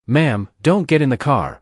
"Ma'am, don't get in the car."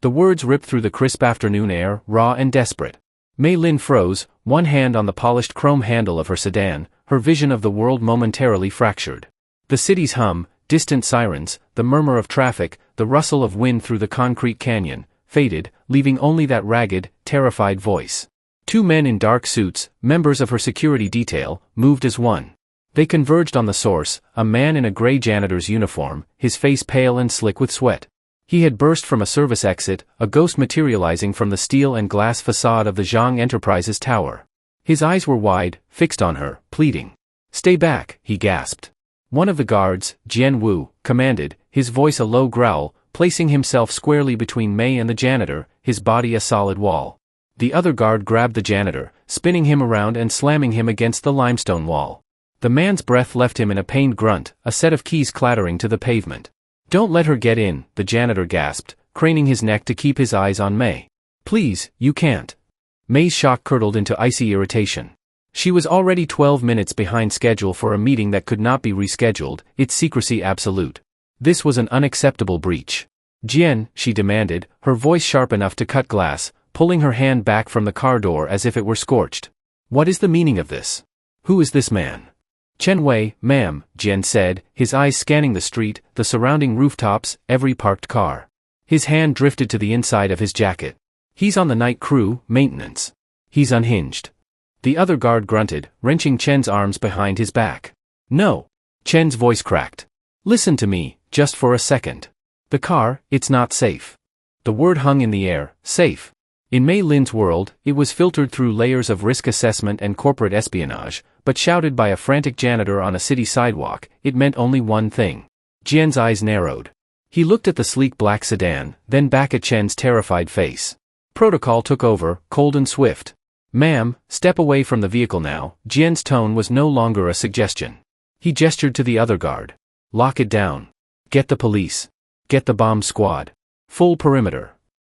The words ripped through the crisp afternoon air, raw and desperate. Mei Lin froze, one hand on the polished chrome handle of her sedan, her vision of the world momentarily fractured. The city's hum, distant sirens, the murmur of traffic, the rustle of wind through the concrete canyon, faded, leaving only that ragged, terrified voice. Two men in dark suits, members of her security detail, moved as one. They converged on the source, a man in a gray janitor's uniform, his face pale and slick with sweat. He had burst from a service exit, a ghost materializing from the steel and glass facade of the Zhang Enterprises tower. His eyes were wide, fixed on her, pleading. "Stay back," he gasped. One of the guards, Jian Wu, commanded, his voice a low growl, placing himself squarely between Mei and the janitor, his body a solid wall. The other guard grabbed the janitor, spinning him around and slamming him against the limestone wall. The man's breath left him in a pained grunt, a set of keys clattering to the pavement. "Don't let her get in," the janitor gasped, craning his neck to keep his eyes on Mei. "Please, you can't." Mei's shock curdled into icy irritation. She was already 12 minutes behind schedule for a meeting that could not be rescheduled, its secrecy absolute. This was an unacceptable breach. "Jian," she demanded, her voice sharp enough to cut glass, pulling her hand back from the car door as if it were scorched. "What is the meaning of this? Who is this man?" "Chen Wei, ma'am," Jian said, his eyes scanning the street, the surrounding rooftops, every parked car. His hand drifted to the inside of his jacket. "He's on the night crew, maintenance. He's unhinged." The other guard grunted, wrenching Chen's arms behind his back. "No." Chen's voice cracked. "Listen to me, just for a second. The car, it's not safe." The word hung in the air, safe. In Mei Lin's world, it was filtered through layers of risk assessment and corporate espionage, but shouted by a frantic janitor on a city sidewalk, it meant only one thing. Jian's eyes narrowed. He looked at the sleek black sedan, then back at Chen's terrified face. Protocol took over, cold and swift. "Ma'am, step away from the vehicle now." Jian's tone was no longer a suggestion. He gestured to the other guard. "Lock it down. Get the police. Get the bomb squad. Full perimeter."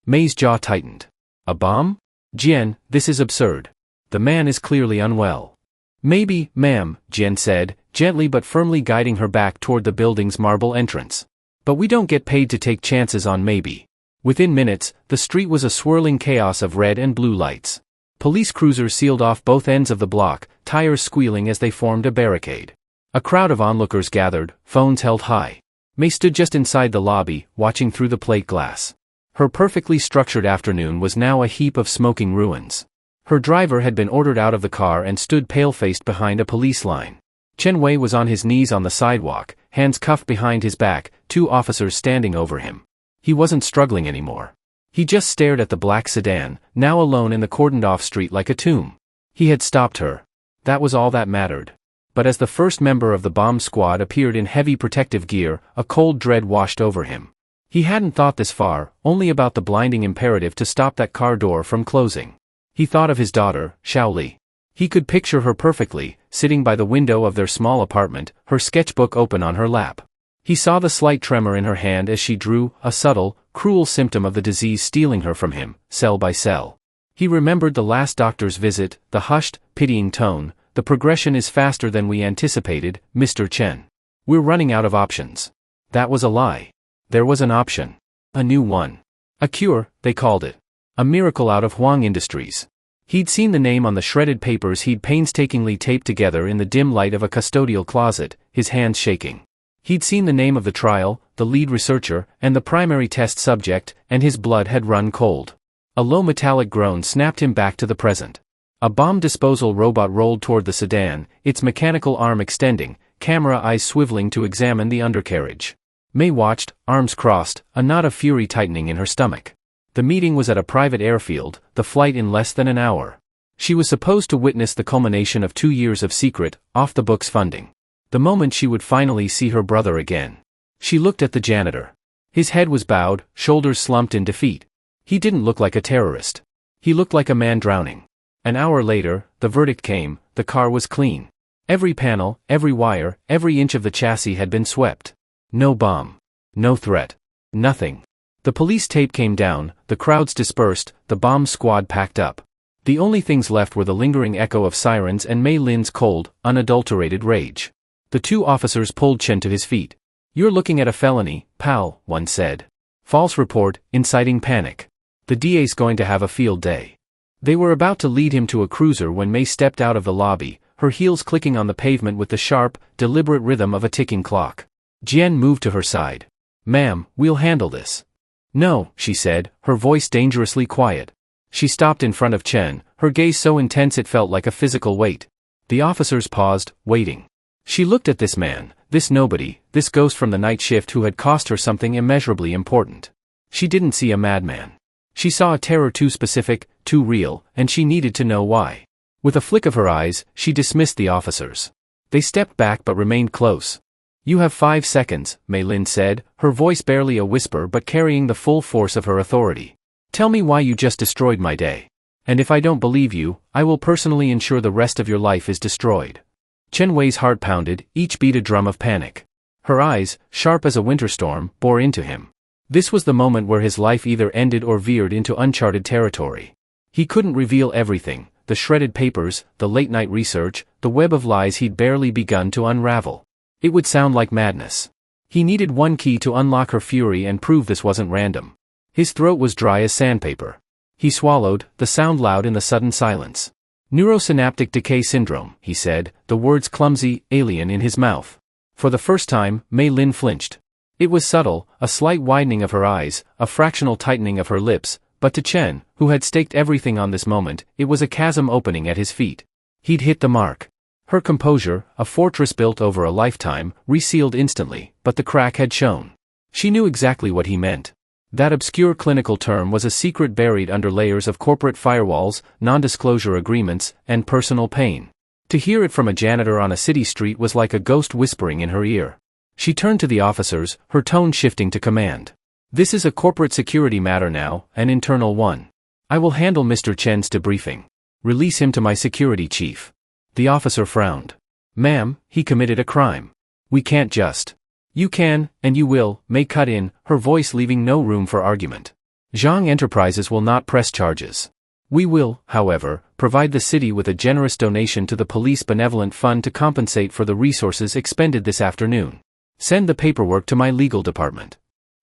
Mei's jaw tightened. "A bomb? Jian, this is absurd. The man is clearly unwell." "Maybe, ma'am," Jian said, gently but firmly guiding her back toward the building's marble entrance. "But we don't get paid to take chances on maybe." Within minutes, the street was a swirling chaos of red and blue lights. Police cruisers sealed off both ends of the block, tires squealing as they formed a barricade. A crowd of onlookers gathered, phones held high. Mei stood just inside the lobby, watching through the plate glass. Her perfectly structured afternoon was now a heap of smoking ruins. Her driver had been ordered out of the car and stood pale-faced behind a police line. Chen Wei was on his knees on the sidewalk, hands cuffed behind his back, two officers standing over him. He wasn't struggling anymore. He just stared at the black sedan, now alone in the cordoned-off street like a tomb. He had stopped her. That was all that mattered. But as the first member of the bomb squad appeared in heavy protective gear, a cold dread washed over him. He hadn't thought this far, only about the blinding imperative to stop that car door from closing. He thought of his daughter, Xiaoli. He could picture her perfectly, sitting by the window of their small apartment, her sketchbook open on her lap. He saw the slight tremor in her hand as she drew, a subtle, cruel symptom of the disease stealing her from him, cell by cell. He remembered the last doctor's visit, the hushed, pitying tone. "The progression is faster than we anticipated, Mr. Chen. We're running out of options." That was a lie. There was an option. A new one. A cure, they called it. A miracle out of Huang Industries. He'd seen the name on the shredded papers he'd painstakingly taped together in the dim light of a custodial closet, his hands shaking. He'd seen the name of the trial, the lead researcher, and the primary test subject, and his blood had run cold. A low metallic groan snapped him back to the present. A bomb disposal robot rolled toward the sedan, its mechanical arm extending, camera eyes swiveling to examine the undercarriage. Mei watched, arms crossed, a knot of fury tightening in her stomach. The meeting was at a private airfield, the flight in less than an hour. She was supposed to witness the culmination of 2 years of secret, off-the-books funding. The moment she would finally see her brother again. She looked at the janitor. His head was bowed, shoulders slumped in defeat. He didn't look like a terrorist. He looked like a man drowning. An hour later, the verdict came: the car was clean. Every panel, every wire, every inch of the chassis had been swept. No bomb. No threat. Nothing. The police tape came down, the crowds dispersed, the bomb squad packed up. The only things left were the lingering echo of sirens and Mei Lin's cold, unadulterated rage. The two officers pulled Chen to his feet. You're looking at a felony, pal, one said. False report, inciting panic. The DA's going to have a field day. They were about to lead him to a cruiser when May stepped out of the lobby, her heels clicking on the pavement with the sharp, deliberate rhythm of a ticking clock. Jian moved to her side. Ma'am, we'll handle this. No, she said, her voice dangerously quiet. She stopped in front of Chen, her gaze so intense it felt like a physical weight. The officers paused, waiting. She looked at this man, this nobody, this ghost from the night shift who had cost her something immeasurably important. She didn't see a madman. She saw a terror too specific, too real, and she needed to know why. With a flick of her eyes, she dismissed the officers. They stepped back but remained close. You have 5 seconds, Mei Lin said, her voice barely a whisper but carrying the full force of her authority. Tell me why you just destroyed my day. And if I don't believe you, I will personally ensure the rest of your life is destroyed. Chen Wei's heart pounded, each beat a drum of panic. Her eyes, sharp as a winter storm, bore into him. This was the moment where his life either ended or veered into uncharted territory. He couldn't reveal everything. The shredded papers, the late-night research, the web of lies he'd barely begun to unravel. It would sound like madness. He needed one key to unlock her fury and prove this wasn't random. His throat was dry as sandpaper. He swallowed, the sound loud in the sudden silence. Neurosynaptic decay syndrome, he said, the words clumsy, alien in his mouth. For the first time, Mei Lin flinched. It was subtle, a slight widening of her eyes, a fractional tightening of her lips, but to Chen, who had staked everything on this moment, it was a chasm opening at his feet. He'd hit the mark. Her composure, a fortress built over a lifetime, resealed instantly, but the crack had shown. She knew exactly what he meant. That obscure clinical term was a secret buried under layers of corporate firewalls, non-disclosure agreements, and personal pain. To hear it from a janitor on a city street was like a ghost whispering in her ear. She turned to the officers, her tone shifting to command. This is a corporate security matter now, an internal one. I will handle Mr. Chen's debriefing. Release him to my security chief. The officer frowned. Ma'am, he committed a crime. We can't just. You can, and you will, May cut in, her voice leaving no room for argument. Zhang Enterprises will not press charges. We will, however, provide the city with a generous donation to the Police Benevolent Fund to compensate for the resources expended this afternoon. Send the paperwork to my legal department.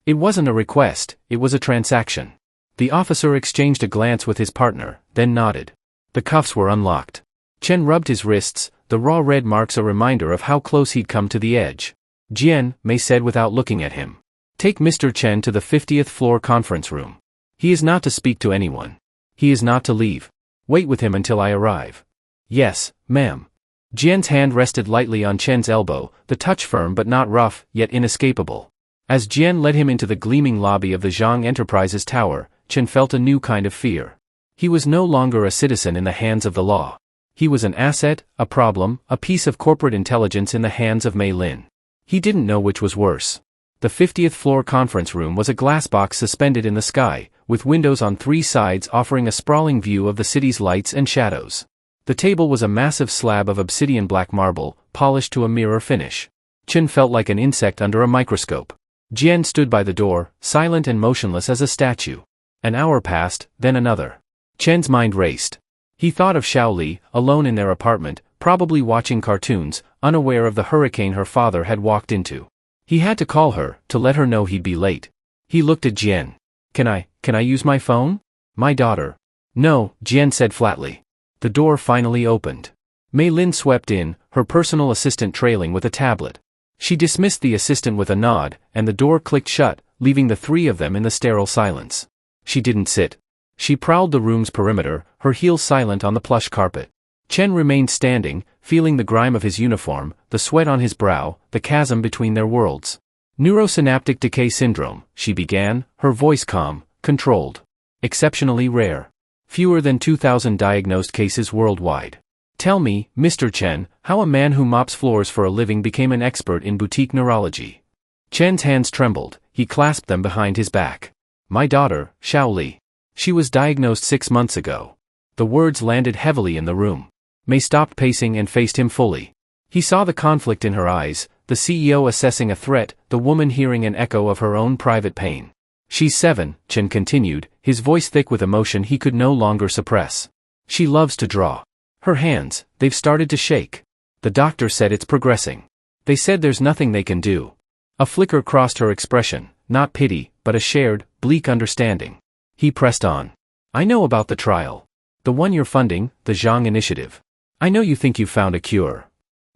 It wasn't a request, it was a transaction. The officer exchanged a glance with his partner, then nodded. The cuffs were unlocked. Chen rubbed his wrists, the raw red marks a reminder of how close he'd come to the edge. Jian, Mei said without looking at him. Take Mr. Chen to the 50th floor conference room. He is not to speak to anyone. He is not to leave. Wait with him until I arrive. Yes, ma'am. Jian's hand rested lightly on Chen's elbow, the touch firm but not rough, yet inescapable. As Jian led him into the gleaming lobby of the Zhang Enterprises tower, Chen felt a new kind of fear. He was no longer a citizen in the hands of the law. He was an asset, a problem, a piece of corporate intelligence in the hands of Mei Lin. He didn't know which was worse. The 50th floor conference room was a glass box suspended in the sky, with windows on 3 sides offering a sprawling view of the city's lights and shadows. The table was a massive slab of obsidian black marble, polished to a mirror finish. Chen felt like an insect under a microscope. Jian stood by the door, silent and motionless as a statue. An hour passed, then another. Chen's mind raced. He thought of Xiao Li, alone in their apartment, probably watching cartoons, unaware of the hurricane her father had walked into. He had to call her, to let her know he'd be late. He looked at Jian. Can I use my phone? My daughter. No, Jian said flatly. The door finally opened. Mei Lin swept in, her personal assistant trailing with a tablet. She dismissed the assistant with a nod, and the door clicked shut, leaving the 3 of them in the sterile silence. She didn't sit. She prowled the room's perimeter, her heels silent on the plush carpet. Chen remained standing, feeling the grime of his uniform, the sweat on his brow, the chasm between their worlds. Neurosynaptic decay syndrome, she began, her voice calm, controlled. Exceptionally rare. Fewer than 2,000 diagnosed cases worldwide. Tell me, Mr. Chen, how a man who mops floors for a living became an expert in boutique neurology. Chen's hands trembled, he clasped them behind his back. My daughter, Xiao Li. She was diagnosed 6 months ago. The words landed heavily in the room. Mei stopped pacing and faced him fully. He saw the conflict in her eyes, the CEO assessing a threat, the woman hearing an echo of her own private pain. She's 7, Chen continued, his voice thick with emotion he could no longer suppress. She loves to draw. Her hands, they've started to shake. The doctor said it's progressing. They said there's nothing they can do. A flicker crossed her expression, not pity, but a shared, bleak understanding. He pressed on. I know about the trial. The one you're funding, the Zhang Initiative. I know you think you've found a cure.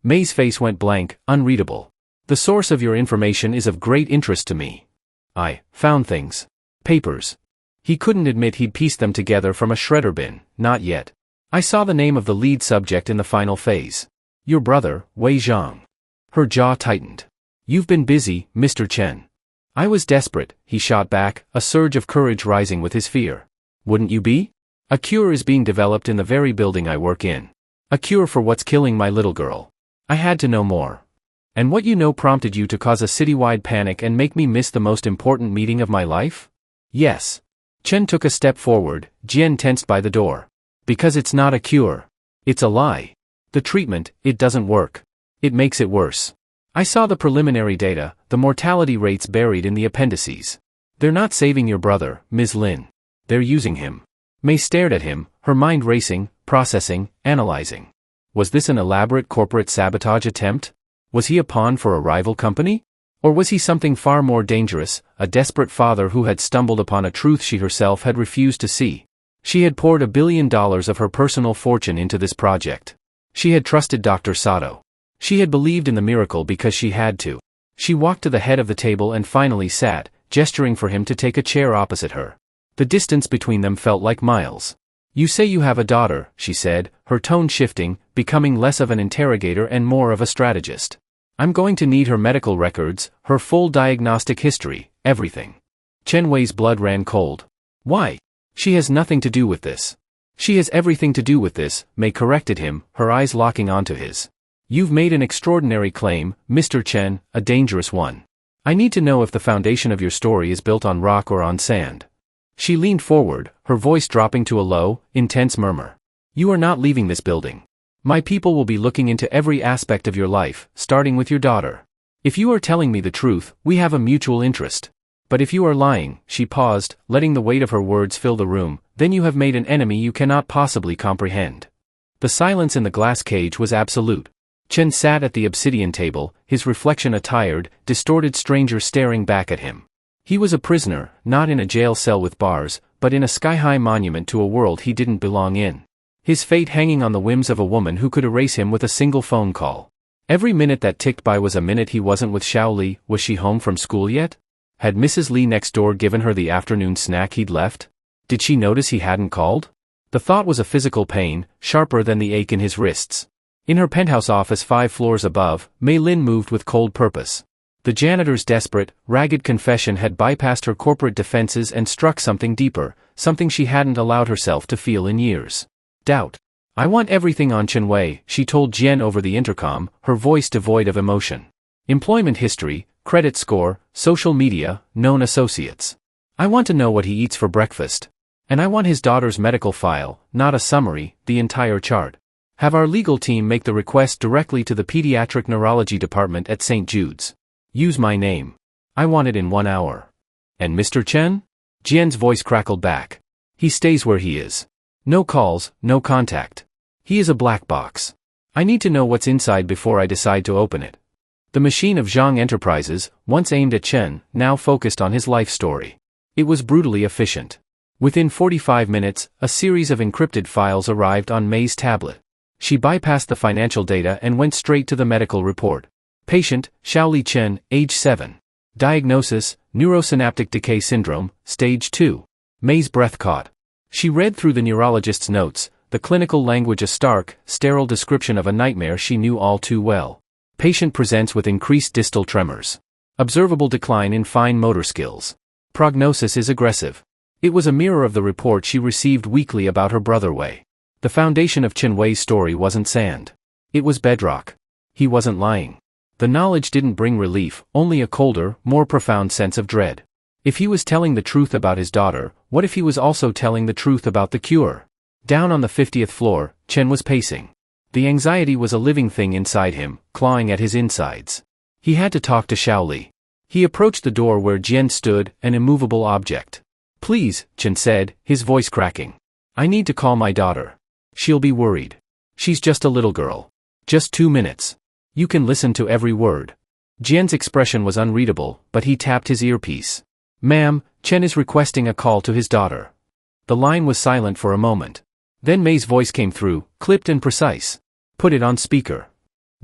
May's face went blank, unreadable. The source of your information is of great interest to me. I found things. Papers. He couldn't admit he'd pieced them together from a shredder bin, not yet. I saw the name of the lead subject in the final phase. Your brother, Wei Zhang. Her jaw tightened. You've been busy, Mr. Chen. I was desperate, he shot back, a surge of courage rising with his fear. Wouldn't you be? A cure is being developed in the very building I work in. A cure for what's killing my little girl. I had to know more. And what you know prompted you to cause a citywide panic and make me miss the most important meeting of my life? Yes. Chen took a step forward, Jian tensed by the door. Because it's not a cure. It's a lie. The treatment, it doesn't work. It makes it worse. I saw the preliminary data, the mortality rates buried in the appendices. They're not saving your brother, Ms. Lin. They're using him. May stared at him, her mind racing, processing, analyzing. Was this an elaborate corporate sabotage attempt? Was he a pawn for a rival company? Or was he something far more dangerous, a desperate father who had stumbled upon a truth she herself had refused to see? She had poured $1 billion of her personal fortune into this project. She had trusted Dr. Sato. She had believed in the miracle because she had to. She walked to the head of the table and finally sat, gesturing for him to take a chair opposite her. The distance between them felt like miles. You say you have a daughter, she said, her tone shifting, becoming less of an interrogator and more of a strategist. I'm going to need her medical records, her full diagnostic history, everything. Chen Wei's blood ran cold. Why? She has nothing to do with this. She has everything to do with this, May corrected him, her eyes locking onto his. You've made an extraordinary claim, Mr. Chen, a dangerous one. I need to know if the foundation of your story is built on rock or on sand. She leaned forward, her voice dropping to a low, intense murmur. You are not leaving this building. My people will be looking into every aspect of your life, starting with your daughter. If you are telling me the truth, we have a mutual interest. But if you are lying, she paused, letting the weight of her words fill the room, then you have made an enemy you cannot possibly comprehend. The silence in the glass cage was absolute. Chen sat at the obsidian table, his reflection a tired, distorted stranger staring back at him. He was a prisoner, not in a jail cell with bars, but in a sky-high monument to a world he didn't belong in. His fate hanging on the whims of a woman who could erase him with a single phone call. Every minute that ticked by was a minute he wasn't with Xiao Li. Was she home from school yet? Had Mrs. Li next door given her the afternoon snack he'd left? Did she notice he hadn't called? The thought was a physical pain, sharper than the ache in his wrists. In her penthouse office 5 floors above, Mei Lin moved with cold purpose. The janitor's desperate, ragged confession had bypassed her corporate defenses and struck something deeper, something she hadn't allowed herself to feel in years. Doubt. I want everything on Chen Wei, she told Jian over the intercom, her voice devoid of emotion. Employment history, credit score, social media, known associates. I want to know what he eats for breakfast. And I want his daughter's medical file, not a summary, the entire chart. Have our legal team make the request directly to the pediatric neurology department at St. Jude's. Use my name. I want it in 1 hour. And Mr. Chen? Jian's voice crackled back. He stays where he is. No calls, no contact. He is a black box. I need to know what's inside before I decide to open it. The machine of Zhang Enterprises, once aimed at Chen, now focused on his life story. It was brutally efficient. Within 45 minutes, a series of encrypted files arrived on May's tablet. She bypassed the financial data and went straight to the medical report. Patient, Xiaoli Chen, age 7. Diagnosis, neurosynaptic decay syndrome, stage 2. May's breath caught. She read through the neurologist's notes, the clinical language a stark, sterile description of a nightmare she knew all too well. Patient presents with increased distal tremors. Observable decline in fine motor skills. Prognosis is aggressive. It was a mirror of the report she received weekly about her brother Wei. The foundation of Chen Wei's story wasn't sand. It was bedrock. He wasn't lying. The knowledge didn't bring relief, only a colder, more profound sense of dread. If he was telling the truth about his daughter, what if he was also telling the truth about the cure? Down on the 50th floor, Chen was pacing. The anxiety was a living thing inside him, clawing at his insides. He had to talk to Xiao Li. He approached the door where Jian stood, an immovable object. Please, Chen said, his voice cracking. I need to call my daughter. She'll be worried. She's just a little girl. Just 2 minutes. You can listen to every word. Jian's expression was unreadable, but he tapped his earpiece. "Ma'am, Chen is requesting a call to his daughter." The line was silent for a moment. Then Mei's voice came through, clipped and precise. "Put it on speaker."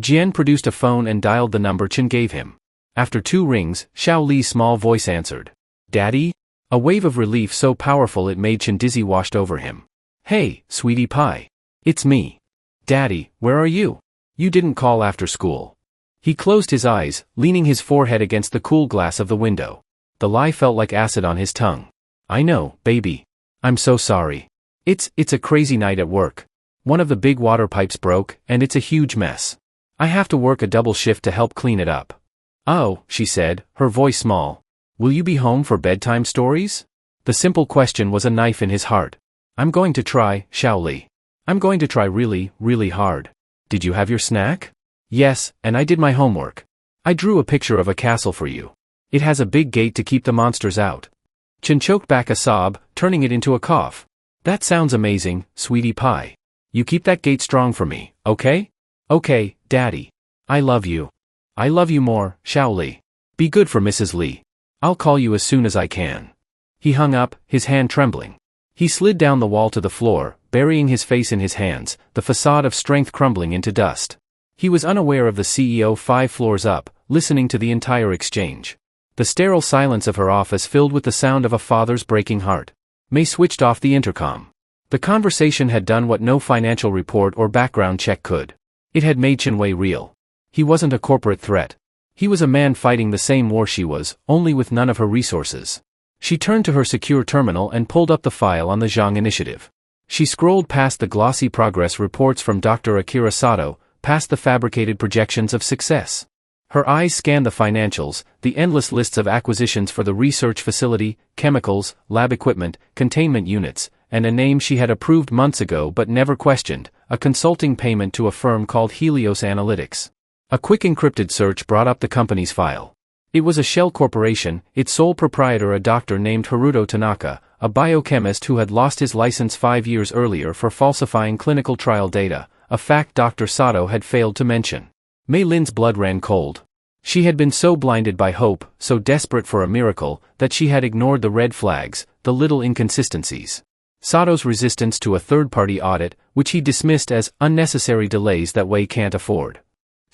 Jian produced a phone and dialed the number Chen gave him. After 2 rings, Xiao Li's small voice answered. "Daddy?" A wave of relief so powerful it made Chen dizzy washed over him. "Hey, sweetie pie. It's me. Daddy, where are you? You didn't call after school." He closed his eyes, leaning his forehead against the cool glass of the window. The lie felt like acid on his tongue. "I know, baby. I'm so sorry. It's a crazy night at work. One of the big water pipes broke, and it's a huge mess. I have to work a double shift to help clean it up." "Oh," she said, her voice small. "Will you be home for bedtime stories?" The simple question was a knife in his heart. "I'm going to try, Xiao Li. I'm going to try really, really hard. Did you have your snack?" "Yes, and I did my homework. I drew a picture of a castle for you. It has a big gate to keep the monsters out." Chen choked back a sob, turning it into a cough. "That sounds amazing, sweetie pie. You keep that gate strong for me, okay?" "Okay, Daddy. I love you. I love you more, Xiao Li. Be good for Mrs. Li. I'll call you as soon as I can." He hung up, his hand trembling. He slid down the wall to the floor, burying his face in his hands, the facade of strength crumbling into dust. He was unaware of the CEO 5 floors up, listening to the entire exchange. The sterile silence of her office filled with the sound of a father's breaking heart. Mei switched off the intercom. The conversation had done what no financial report or background check could. It had made Chen Wei real. He wasn't a corporate threat. He was a man fighting the same war she was, only with none of her resources. She turned to her secure terminal and pulled up the file on the Zhang initiative. She scrolled past the glossy progress reports from Dr. Akira Sato, past the fabricated projections of success. Her eyes scanned the financials, the endless lists of acquisitions for the research facility, chemicals, lab equipment, containment units, and a name she had approved months ago but never questioned, a consulting payment to a firm called Helios Analytics. A quick encrypted search brought up the company's file. It was a shell corporation, its sole proprietor a doctor named Haruto Tanaka, a biochemist who had lost his license 5 years earlier for falsifying clinical trial data, a fact Dr. Sato had failed to mention. Mei Lin's blood ran cold. She had been so blinded by hope, so desperate for a miracle, that she had ignored the red flags, the little inconsistencies. Sato's resistance to a third-party audit, which he dismissed as unnecessary delays that Wei can't afford.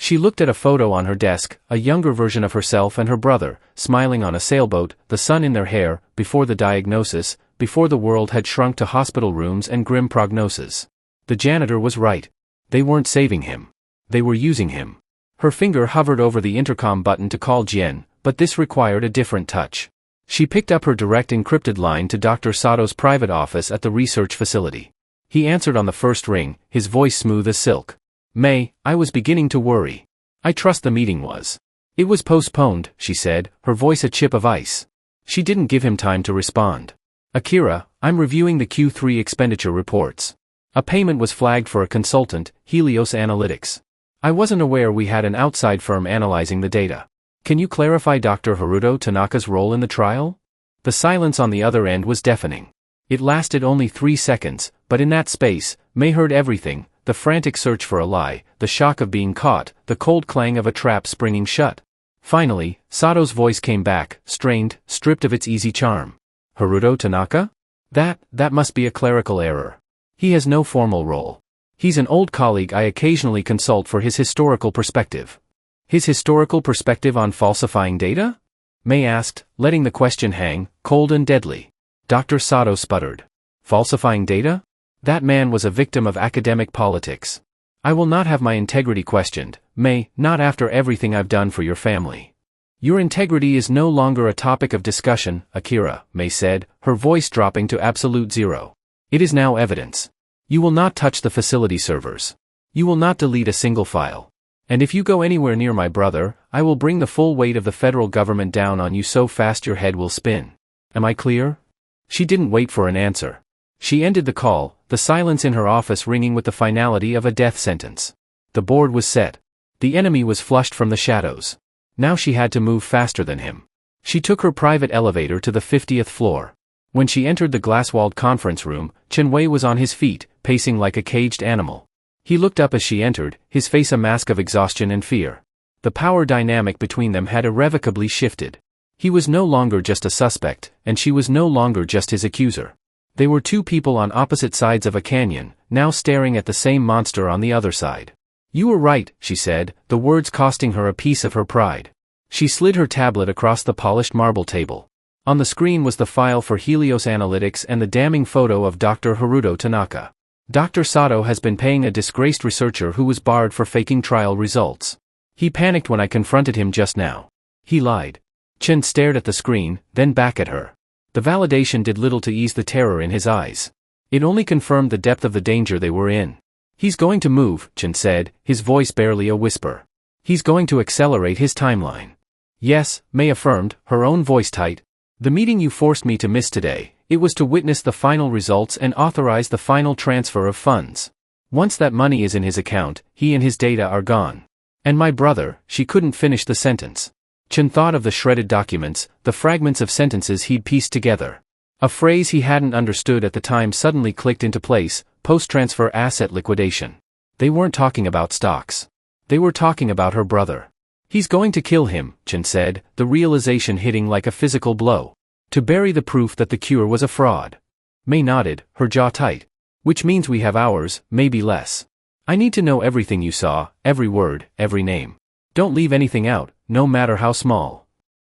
She looked at a photo on her desk, a younger version of herself and her brother, smiling on a sailboat, the sun in their hair, before the diagnosis, before the world had shrunk to hospital rooms and grim prognosis. The janitor was right. They weren't saving him. They were using him. Her finger hovered over the intercom button to call Jian, but this required a different touch. She picked up her direct encrypted line to Dr. Sato's private office at the research facility. He answered on the first ring, his voice smooth as silk. "Mei, I was beginning to worry. I trust the meeting was. It was postponed," she said, her voice a chip of ice. She didn't give him time to respond. "Akira, I'm reviewing the Q3 expenditure reports. A payment was flagged for a consultant, Helios Analytics. I wasn't aware we had an outside firm analyzing the data. Can you clarify Dr. Haruto Tanaka's role in the trial?" The silence on the other end was deafening. It lasted only 3 seconds, but in that space, Mei heard everything. The frantic search for a lie, the shock of being caught, the cold clang of a trap springing shut. Finally, Sato's voice came back, strained, stripped of its easy charm. "Haruto Tanaka? That must be a clerical error. He has no formal role. He's an old colleague I occasionally consult for his historical perspective." "His historical perspective on falsifying data?" Mei asked, letting the question hang, cold and deadly. Dr. Sato sputtered. "Falsifying data? That man was a victim of academic politics. I will not have my integrity questioned, Mei, not after everything I've done for your family." "Your integrity is no longer a topic of discussion, Akira," Mei said, her voice dropping to absolute zero. "It is now evidence. You will not touch the facility servers. You will not delete a single file. And if you go anywhere near my brother, I will bring the full weight of the federal government down on you so fast your head will spin. Am I clear?" She didn't wait for an answer. She ended the call, the silence in her office ringing with the finality of a death sentence. The board was set. The enemy was flushed from the shadows. Now she had to move faster than him. She took her private elevator to the 50th floor. When she entered the glass-walled conference room, Chen Wei was on his feet, pacing like a caged animal. He looked up as she entered, his face a mask of exhaustion and fear. The power dynamic between them had irrevocably shifted. He was no longer just a suspect, and she was no longer just his accuser. They were two people on opposite sides of a canyon, now staring at the same monster on the other side. "You were right," she said, the words costing her a piece of her pride. She slid her tablet across the polished marble table. On the screen was the file for Helios Analytics and the damning photo of Dr. Haruto Tanaka. Dr. Sato has been paying a disgraced researcher who was barred for faking trial results. He panicked when I confronted him just now. He lied. Chen stared at the screen, then back at her. The validation did little to ease the terror in his eyes. It only confirmed the depth of the danger they were in. "He's going to move," Chen said, his voice barely a whisper. "He's going to accelerate his timeline." "Yes," May affirmed, her own voice tight. "The meeting you forced me to miss today, it was to witness the final results and authorize the final transfer of funds. Once that money is in his account, he and his data are gone. And my brother," she couldn't finish the sentence. Chen thought of the shredded documents, the fragments of sentences he'd pieced together. A phrase he hadn't understood at the time suddenly clicked into place: post-transfer asset liquidation. They weren't talking about stocks. They were talking about her brother. "He's going to kill him," Chen said, the realization hitting like a physical blow. "To bury the proof that the cure was a fraud." May nodded, her jaw tight. "Which means we have hours, maybe less. I need to know everything you saw, every word, every name. Don't leave anything out, no matter how small."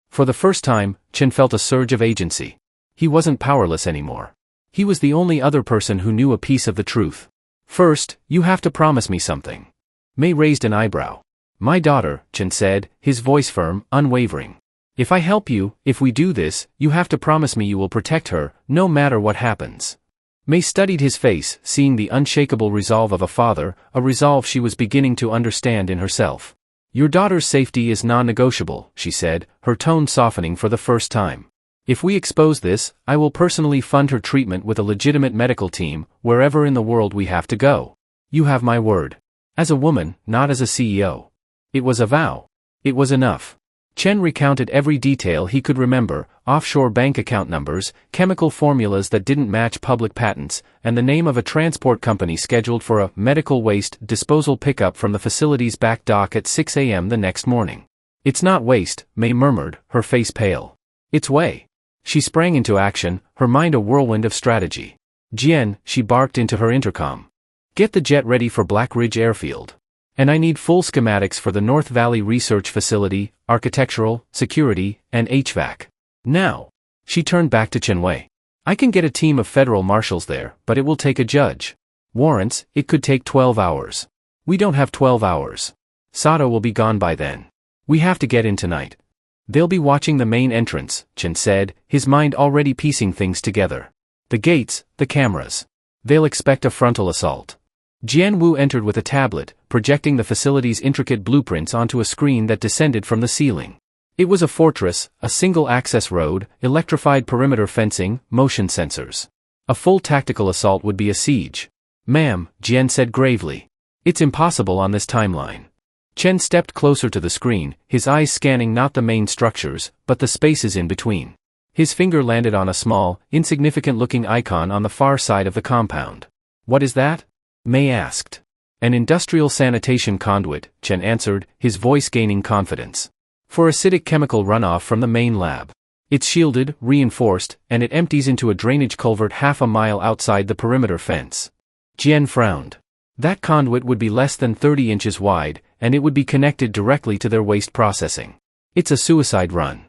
For the first time, Chen felt a surge of agency. He wasn't powerless anymore. He was the only other person who knew a piece of the truth. "First, you have to promise me something." May raised an eyebrow. "My daughter," Chen said, his voice firm, unwavering. "If I help you, if we do this, you have to promise me you will protect her, no matter what happens." May studied his face, seeing the unshakable resolve of a father, a resolve she was beginning to understand in herself. "Your daughter's safety is non-negotiable," she said, her tone softening for the first time. "If we expose this, I will personally fund her treatment with a legitimate medical team, wherever in the world we have to go. You have my word. As a woman, not as a CEO." It was a vow. It was enough. Chen recounted every detail he could remember: offshore bank account numbers, chemical formulas that didn't match public patents, and the name of a transport company scheduled for a medical waste disposal pickup from the facility's back dock at 6 a.m. the next morning. "It's not waste," May murmured, her face pale. "It's way." She sprang into action, her mind a whirlwind of strategy. "Jian," she barked into her intercom. "Get the jet ready for Black Ridge Airfield. And I need full schematics for the North Valley Research Facility, architectural, security, and HVAC. Now." She turned back to Chen Wei. "I can get a team of federal marshals there, but it will take a judge. Warrants, it could take 12 hours. We don't have 12 hours. Sato will be gone by then. We have to get in tonight." "They'll be watching the main entrance," Chen said, his mind already piecing things together. "The gates, the cameras. They'll expect a frontal assault." Jian Wu entered with a tablet, projecting the facility's intricate blueprints onto a screen that descended from the ceiling. It was a fortress, a single-access road, electrified perimeter fencing, motion sensors. A full tactical assault would be a siege. "Ma'am," Jian said gravely. "It's impossible on this timeline." Chen stepped closer to the screen, his eyes scanning not the main structures, but the spaces in between. His finger landed on a small, insignificant-looking icon on the far side of the compound. "What is that?" May asked. "An industrial sanitation conduit," Chen answered, his voice gaining confidence. "For acidic chemical runoff from the main lab. It's shielded, reinforced, and it empties into a drainage culvert half a mile outside the perimeter fence." Jian frowned. That conduit would be less than 30 inches wide, and it would be connected directly to their waste processing. "It's a suicide run."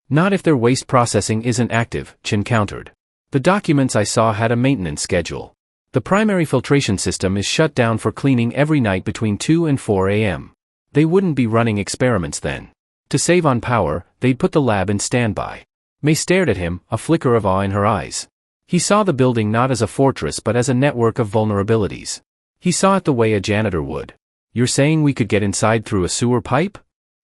"Not if their waste processing isn't active," Chen countered. "The documents I saw had a maintenance schedule. The primary filtration system is shut down for cleaning every night between 2 and 4 a.m. They wouldn't be running experiments then. To save on power, they'd put the lab in standby." May stared at him, a flicker of awe in her eyes. He saw the building not as a fortress but as a network of vulnerabilities. He saw it the way a janitor would. "You're saying we could get inside through a sewer pipe?"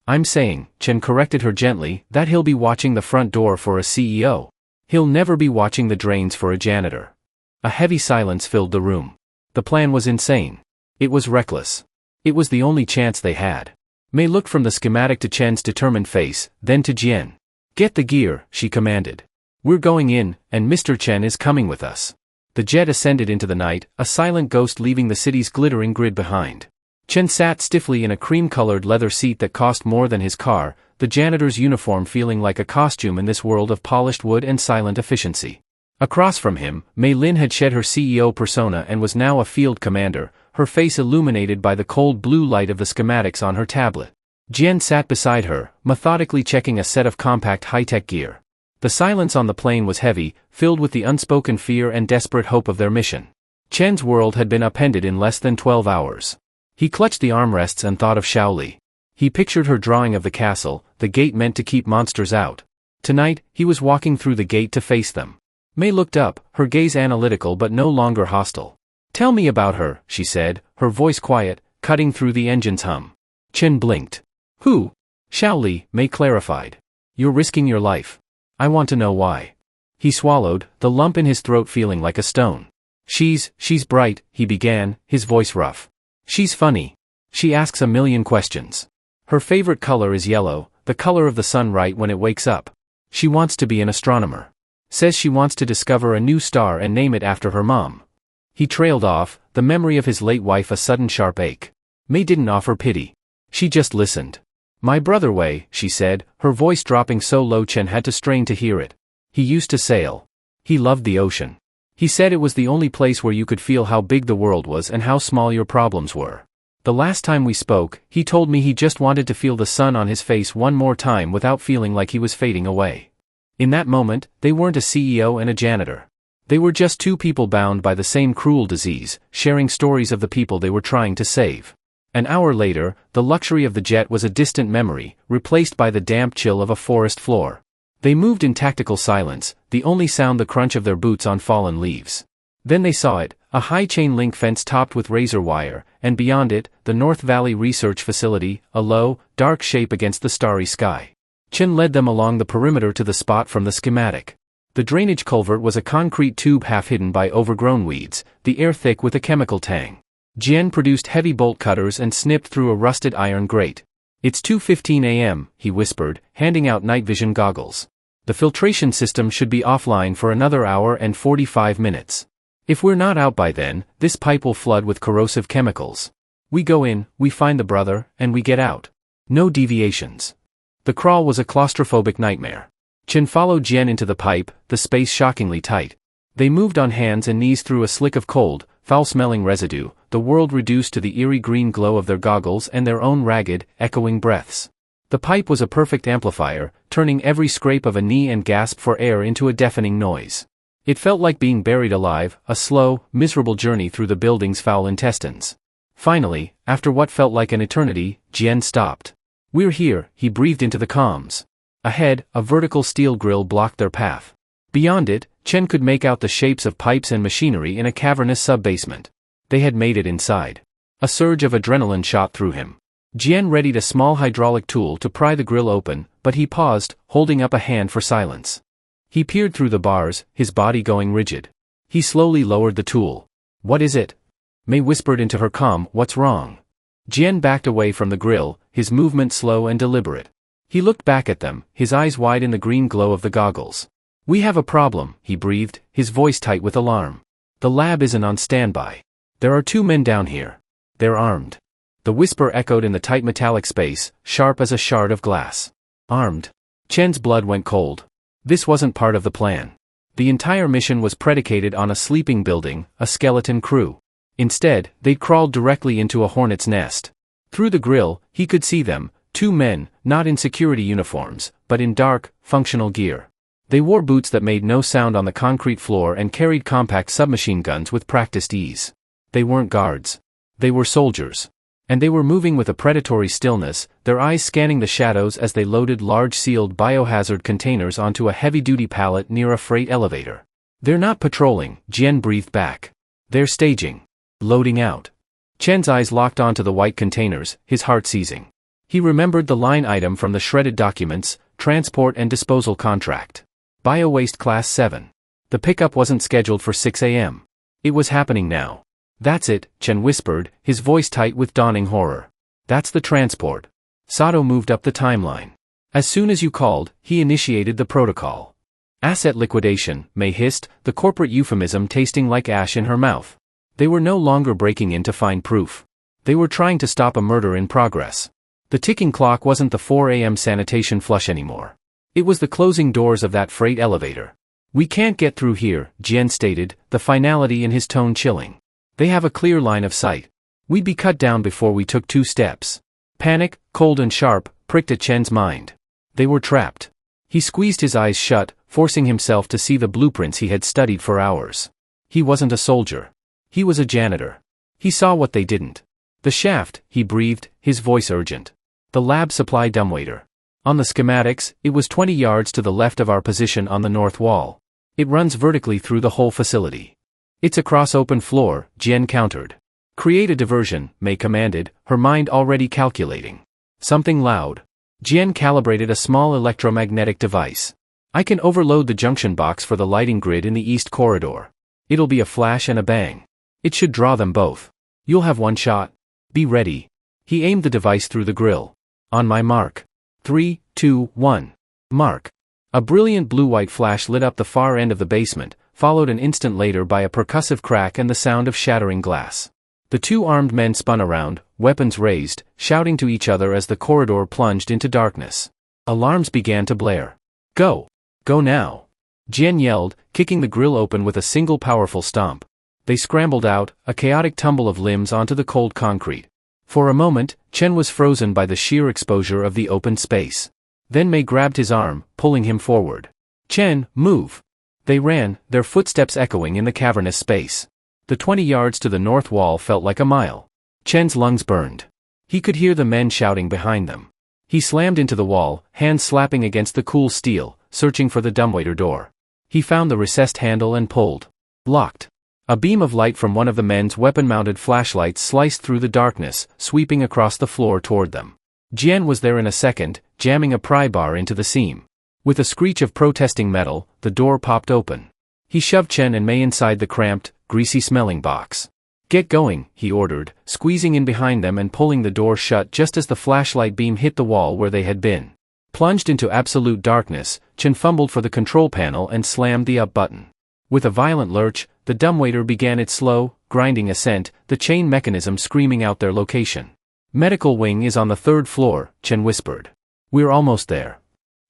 "I'm saying," Chen corrected her gently, "that he'll be watching the front door for a CEO. He'll never be watching the drains for a janitor." A heavy silence filled the room. The plan was insane. It was reckless. It was the only chance they had. May looked from the schematic to Chen's determined face, then to Jian. "Get the gear," she commanded. "We're going in, and Mr. Chen is coming with us." The jet ascended into the night, a silent ghost leaving the city's glittering grid behind. Chen sat stiffly in a cream-colored leather seat that cost more than his car, the janitor's uniform feeling like a costume in this world of polished wood and silent efficiency. Across from him, Mei Lin had shed her CEO persona and was now a field commander, her face illuminated by the cold blue light of the schematics on her tablet. Jian sat beside her, methodically checking a set of compact high-tech gear. The silence on the plane was heavy, filled with the unspoken fear and desperate hope of their mission. Chen's world had been upended in less than 12 hours. He clutched the armrests and thought of Xiaoli. He pictured her drawing of the castle, the gate meant to keep monsters out. Tonight, he was walking through the gate to face them. Mei looked up, her gaze analytical but no longer hostile. "Tell me about her," she said, her voice quiet, cutting through the engine's hum. Chen blinked. "Who?" "Xiaoli," Mei clarified. "You're risking your life. I want to know why." He swallowed, the lump in his throat feeling like a stone. She's bright," he began, his voice rough. "She's funny. She asks a million questions. Her favorite color is yellow, the color of the sun right when it wakes up. She wants to be an astronomer. Says she wants to discover a new star and name it after her mom." He trailed off, the memory of his late wife a sudden sharp ache. Mei didn't offer pity. She just listened. "My brother Wei," she said, her voice dropping so low Chen had to strain to hear it. "He used to sail. He loved the ocean. He said it was the only place where you could feel how big the world was and how small your problems were. The last time we spoke, he told me he just wanted to feel the sun on his face one more time without feeling like he was fading away." In that moment, they weren't a CEO and a janitor. They were just two people bound by the same cruel disease, sharing stories of the people they were trying to save. An hour later, the luxury of the jet was a distant memory, replaced by the damp chill of a forest floor. They moved in tactical silence, the only sound the crunch of their boots on fallen leaves. Then they saw it, a high chain-link fence topped with razor wire, and beyond it, the North Valley Research Facility, a low, dark shape against the starry sky. Chen led them along the perimeter to the spot from the schematic. The drainage culvert was a concrete tube half hidden by overgrown weeds, the air thick with a chemical tang. Jian produced heavy bolt cutters and snipped through a rusted iron grate. "It's 2:15 a.m., he whispered, handing out night vision goggles. "The filtration system should be offline for another hour and 45 minutes. If we're not out by then, this pipe will flood with corrosive chemicals. We go in, we find the brother, and we get out. No deviations." The crawl was a claustrophobic nightmare. Chen followed Jian into the pipe, the space shockingly tight. They moved on hands and knees through a slick of cold, foul-smelling residue, the world reduced to the eerie green glow of their goggles and their own ragged, echoing breaths. The pipe was a perfect amplifier, turning every scrape of a knee and gasp for air into a deafening noise. It felt like being buried alive, a slow, miserable journey through the building's foul intestines. Finally, after what felt like an eternity, Jian stopped. "We're here," he breathed into the comms. Ahead, a vertical steel grill blocked their path. Beyond it, Chen could make out the shapes of pipes and machinery in a cavernous sub-basement. They had made it inside. A surge of adrenaline shot through him. Jian readied a small hydraulic tool to pry the grill open, but he paused, holding up a hand for silence. He peered through the bars, his body going rigid. He slowly lowered the tool. "What is it?" Mei whispered into her comm, "What's wrong?" Jian backed away from the grill, his movement slow and deliberate. He looked back at them, his eyes wide in the green glow of the goggles. "We have a problem," he breathed, his voice tight with alarm. "The lab isn't on standby. There are 2 men down here. They're armed." The whisper echoed in the tight metallic space, sharp as a shard of glass. "Armed?" Chen's blood went cold. This wasn't part of the plan. The entire mission was predicated on a sleeping building, a skeleton crew. Instead, they'd crawled directly into a hornet's nest. Through the grill, he could see them, 2 men, not in security uniforms, but in dark, functional gear. They wore boots that made no sound on the concrete floor and carried compact submachine guns with practiced ease. They weren't guards. They were soldiers. And they were moving with a predatory stillness, their eyes scanning the shadows as they loaded large sealed biohazard containers onto a heavy-duty pallet near a freight elevator. "They're not patrolling," Jian breathed back. "They're staging. Loading out." Chen's eyes locked onto the white containers, his heart seizing. He remembered the line item from the shredded documents, transport and disposal contract. Biowaste Class 7. The pickup wasn't scheduled for 6 a.m. It was happening now. "That's it," Chen whispered, his voice tight with dawning horror. "That's the transport." Sato moved up the timeline. "As soon as you called, he initiated the protocol." "Asset liquidation," Mei hissed, the corporate euphemism tasting like ash in her mouth. They were no longer breaking in to find proof. They were trying to stop a murder in progress. The ticking clock wasn't the 4 a.m. sanitation flush anymore. It was the closing doors of that freight elevator. "We can't get through here," Jian stated, the finality in his tone chilling. "They have a clear line of sight. We'd be cut down before we took 2 steps. Panic, cold and sharp, pricked at Chen's mind. They were trapped. He squeezed his eyes shut, forcing himself to see the blueprints he had studied for hours. He wasn't a soldier. He was a janitor. He saw what they didn't. "The shaft," he breathed, his voice urgent. "The lab supply dumbwaiter. On the schematics, it was 20 yards to the left of our position on the north wall. It runs vertically through the whole facility." "It's a cross-open floor," Jian countered. "Create a diversion," Mei commanded, her mind already calculating. Something loud. Jian calibrated a small electromagnetic device. "I can overload the junction box for the lighting grid in the east corridor. It'll be a flash and a bang. It should draw them both. You'll have 1 shot. Be ready." He aimed the device through the grill. "On my mark. 3, 2, 1. Mark." A brilliant blue-white flash lit up the far end of the basement, followed an instant later by a percussive crack and the sound of shattering glass. The 2 armed men spun around, weapons raised, shouting to each other as the corridor plunged into darkness. Alarms began to blare. "Go! Go now!" Jian yelled, kicking the grill open with a single powerful stomp. They scrambled out, a chaotic tumble of limbs onto the cold concrete. For a moment, Chen was frozen by the sheer exposure of the open space. Then Mei grabbed his arm, pulling him forward. "Chen, move!" They ran, their footsteps echoing in the cavernous space. The 20 yards to the north wall felt like a mile. Chen's lungs burned. He could hear the men shouting behind them. He slammed into the wall, hands slapping against the cool steel, searching for the dumbwaiter door. He found the recessed handle and pulled. Locked. A beam of light from one of the men's weapon-mounted flashlights sliced through the darkness, sweeping across the floor toward them. Jian was there in a second, jamming a pry bar into the seam. With a screech of protesting metal, the door popped open. He shoved Chen and Mei inside the cramped, greasy-smelling box. "Get going," he ordered, squeezing in behind them and pulling the door shut just as the flashlight beam hit the wall where they had been. Plunged into absolute darkness, Chen fumbled for the control panel and slammed the up button. With a violent lurch, the dumbwaiter began its slow, grinding ascent, the chain mechanism screaming out their location. "Medical wing is on the 3rd floor," Chen whispered. "We're almost there."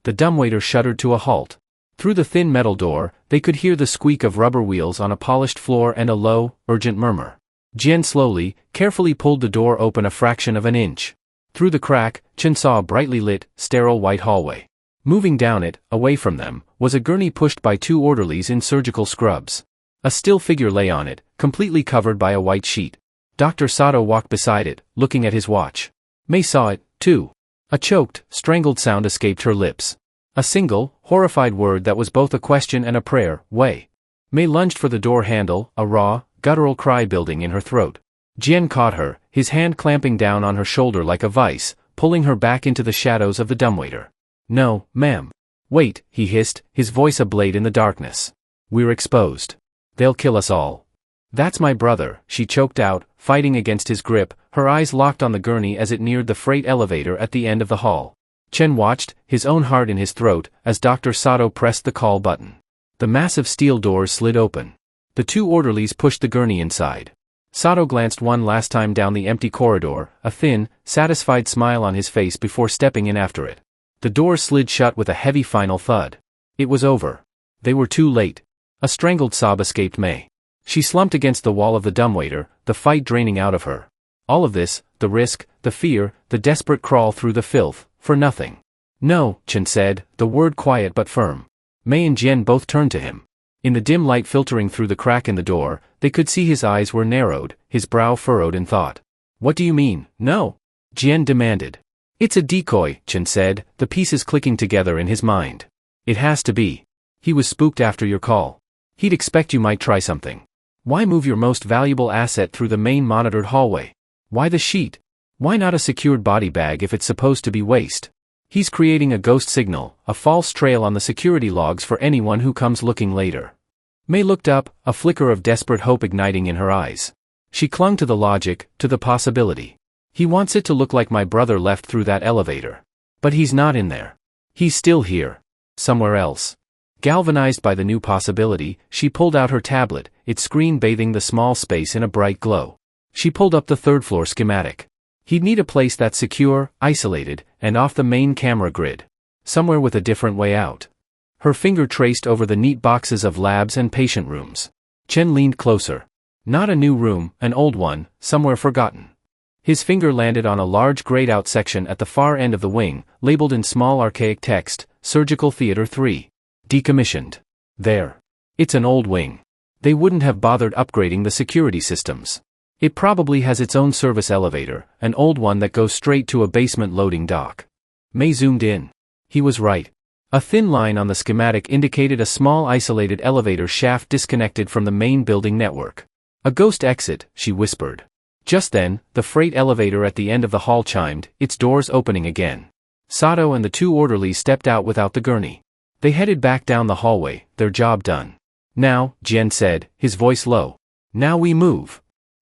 The dumbwaiter shuddered to a halt. Through the thin metal door, they could hear the squeak of rubber wheels on a polished floor and a low, urgent murmur. Jian slowly, carefully pulled the door open a fraction of an inch. Through the crack, Chen saw a brightly lit, sterile white hallway. Moving down it, away from them, was a gurney pushed by 2 orderlies in surgical scrubs. A still figure lay on it, completely covered by a white sheet. Dr. Sato walked beside it, looking at his watch. Mei saw it, too. A choked, strangled sound escaped her lips. A single, horrified word that was both a question and a prayer, "Wei." Mei lunged for the door handle, a raw, guttural cry building in her throat. Jian caught her, his hand clamping down on her shoulder like a vice, pulling her back into the shadows of the dumbwaiter. "No, ma'am. Wait," he hissed, his voice ablaze in the darkness. "We're exposed. They'll kill us all." "That's my brother," she choked out, fighting against his grip, her eyes locked on the gurney as it neared the freight elevator at the end of the hall. Chen watched, his own heart in his throat, as Dr. Sato pressed the call button. The massive steel doors slid open. The 2 orderlies pushed the gurney inside. Sato glanced one last time down the empty corridor, a thin, satisfied smile on his face before stepping in after it. The doors slid shut with a heavy final thud. It was over. They were too late. A strangled sob escaped Mei. She slumped against the wall of the dumbwaiter, the fight draining out of her. All of this, the risk, the fear, the desperate crawl through the filth, for nothing. "No," Chen said, the word quiet but firm. Mei and Jian both turned to him. In the dim light filtering through the crack in the door, they could see his eyes were narrowed, his brow furrowed in thought. "What do you mean, no?" Jian demanded. "It's a decoy," Chen said, the pieces clicking together in his mind. "It has to be. He was spooked after your call. He'd expect you might try something. Why move your most valuable asset through the main monitored hallway? Why the sheet? Why not a secured body bag if it's supposed to be waste? He's creating a ghost signal, a false trail on the security logs for anyone who comes looking later." Mei looked up, a flicker of desperate hope igniting in her eyes. She clung to the logic, to the possibility. "He wants it to look like my brother left through that elevator. But he's not in there. He's still here. Somewhere else." Galvanized by the new possibility, she pulled out her tablet, its screen bathing the small space in a bright glow. She pulled up the third-floor schematic. He'd need a place that's secure, isolated, and off the main camera grid. Somewhere with a different way out. Her finger traced over the neat boxes of labs and patient rooms. Chen leaned closer. Not a new room, an old one, somewhere forgotten. His finger landed on a large grayed-out section at the far end of the wing, labeled in small archaic text, Surgical Theater 3. Decommissioned. There. It's an old wing. They wouldn't have bothered upgrading the security systems. It probably has its own service elevator, an old one that goes straight to a basement loading dock. May zoomed in. He was right. A thin line on the schematic indicated a small isolated elevator shaft disconnected from the main building network. A ghost exit, she whispered. Just then, the freight elevator at the end of the hall chimed, its doors opening again. Sato and the two orderlies stepped out without the gurney. They headed back down the hallway, their job done. Now, Jian said, his voice low. Now we move.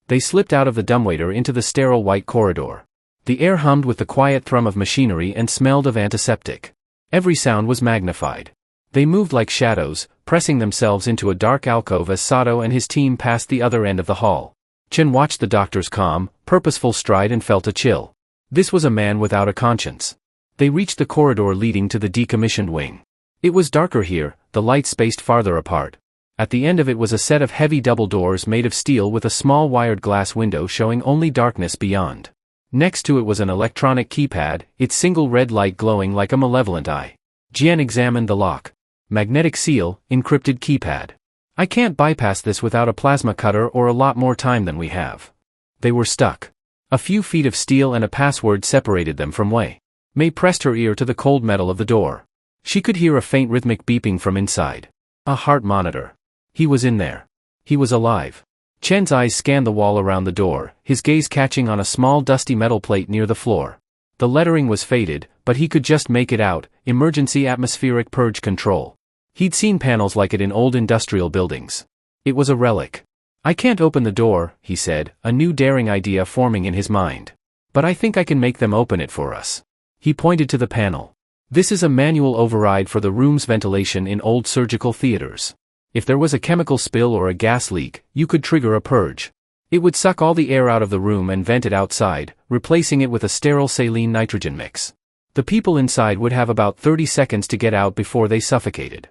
They slipped out of the dumbwaiter into the sterile white corridor. The air hummed with the quiet thrum of machinery and smelled of antiseptic. Every sound was magnified. They moved like shadows, pressing themselves into a dark alcove as Sato and his team passed the other end of the hall. Chen watched the doctor's calm, purposeful stride and felt a chill. This was a man without a conscience. They reached the corridor leading to the decommissioned wing. It was darker here, the lights spaced farther apart. At the end of it was a set of heavy double doors made of steel with a small wired glass window showing only darkness beyond. Next to it was an electronic keypad, its single red light glowing like a malevolent eye. Jian examined the lock. Magnetic seal, encrypted keypad. I can't bypass this without a plasma cutter or a lot more time than we have. They were stuck. A few feet of steel and a password separated them from Wei. May pressed her ear to the cold metal of the door. She could hear a faint rhythmic beeping from inside. A heart monitor. He was in there. He was alive. Chen's eyes scanned the wall around the door, his gaze catching on a small dusty metal plate near the floor. The lettering was faded, but he could just make it out, Emergency Atmospheric Purge Control. He'd seen panels like it in old industrial buildings. It was a relic. I can't open the door, he said, a new daring idea forming in his mind. But I think I can make them open it for us. He pointed to the panel. This is a manual override for the room's ventilation in old surgical theaters. If there was a chemical spill or a gas leak, you could trigger a purge. It would suck all the air out of the room and vent it outside, replacing it with a sterile saline nitrogen mix. The people inside would have about 30 seconds to get out before they suffocated.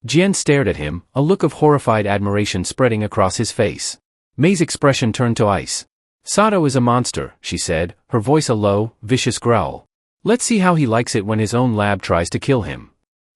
Jian stared at him, a look of horrified admiration spreading across his face. May's expression turned to ice. Sato is a monster, she said, her voice a low, vicious growl. Let's see how he likes it when his own lab tries to kill him.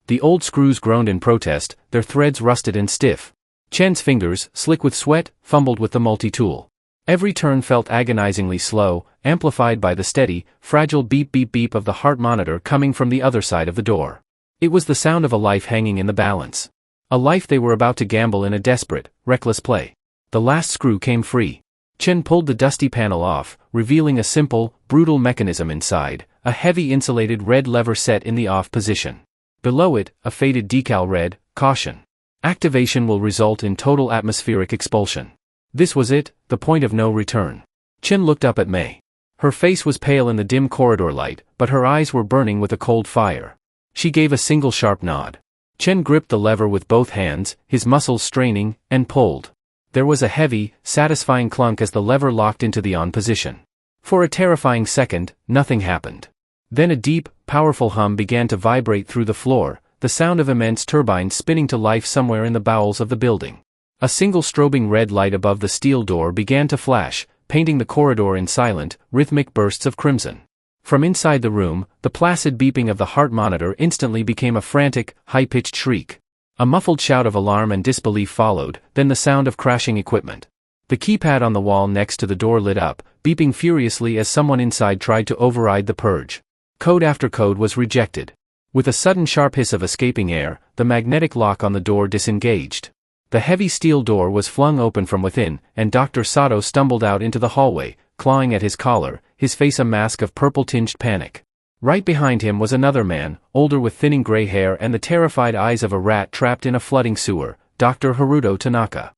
The old screws groaned in protest, their threads rusted and stiff. Chen's fingers, slick with sweat, fumbled with the multi-tool. Every turn felt agonizingly slow, amplified by the steady, fragile beep-beep-beep of the heart monitor coming from the other side of the door. It was the sound of a life hanging in the balance. A life they were about to gamble in a desperate, reckless play. The last screw came free. Chen pulled the dusty panel off, revealing a simple, brutal mechanism inside, a heavy insulated red lever set in the off position. Below it, a faded decal read, Caution. Activation will result in total atmospheric expulsion. This was it, the point of no return. Chen looked up at May. Her face was pale in the dim corridor light, but her eyes were burning with a cold fire. She gave a single sharp nod. Chen gripped the lever with both hands, his muscles straining, and pulled. There was a heavy, satisfying clunk as the lever locked into the on position. For a terrifying second, nothing happened. Then a deep, powerful hum began to vibrate through the floor, the sound of immense turbines spinning to life somewhere in the bowels of the building. A single strobing red light above the steel door began to flash, painting the corridor in silent, rhythmic bursts of crimson. From inside the room, the placid beeping of the heart monitor instantly became a frantic, high-pitched shriek. A muffled shout of alarm and disbelief followed, then the sound of crashing equipment. The keypad on the wall next to the door lit up, beeping furiously as someone inside tried to override the purge. Code after code was rejected. With a sudden sharp hiss of escaping air, the magnetic lock on the door disengaged. The heavy steel door was flung open from within, and Dr. Sato stumbled out into the hallway, clawing at his collar, his face a mask of purple-tinged panic. Right behind him was another man, older with thinning gray hair and the terrified eyes of a rat trapped in a flooding sewer, Dr. Haruto Tanaka.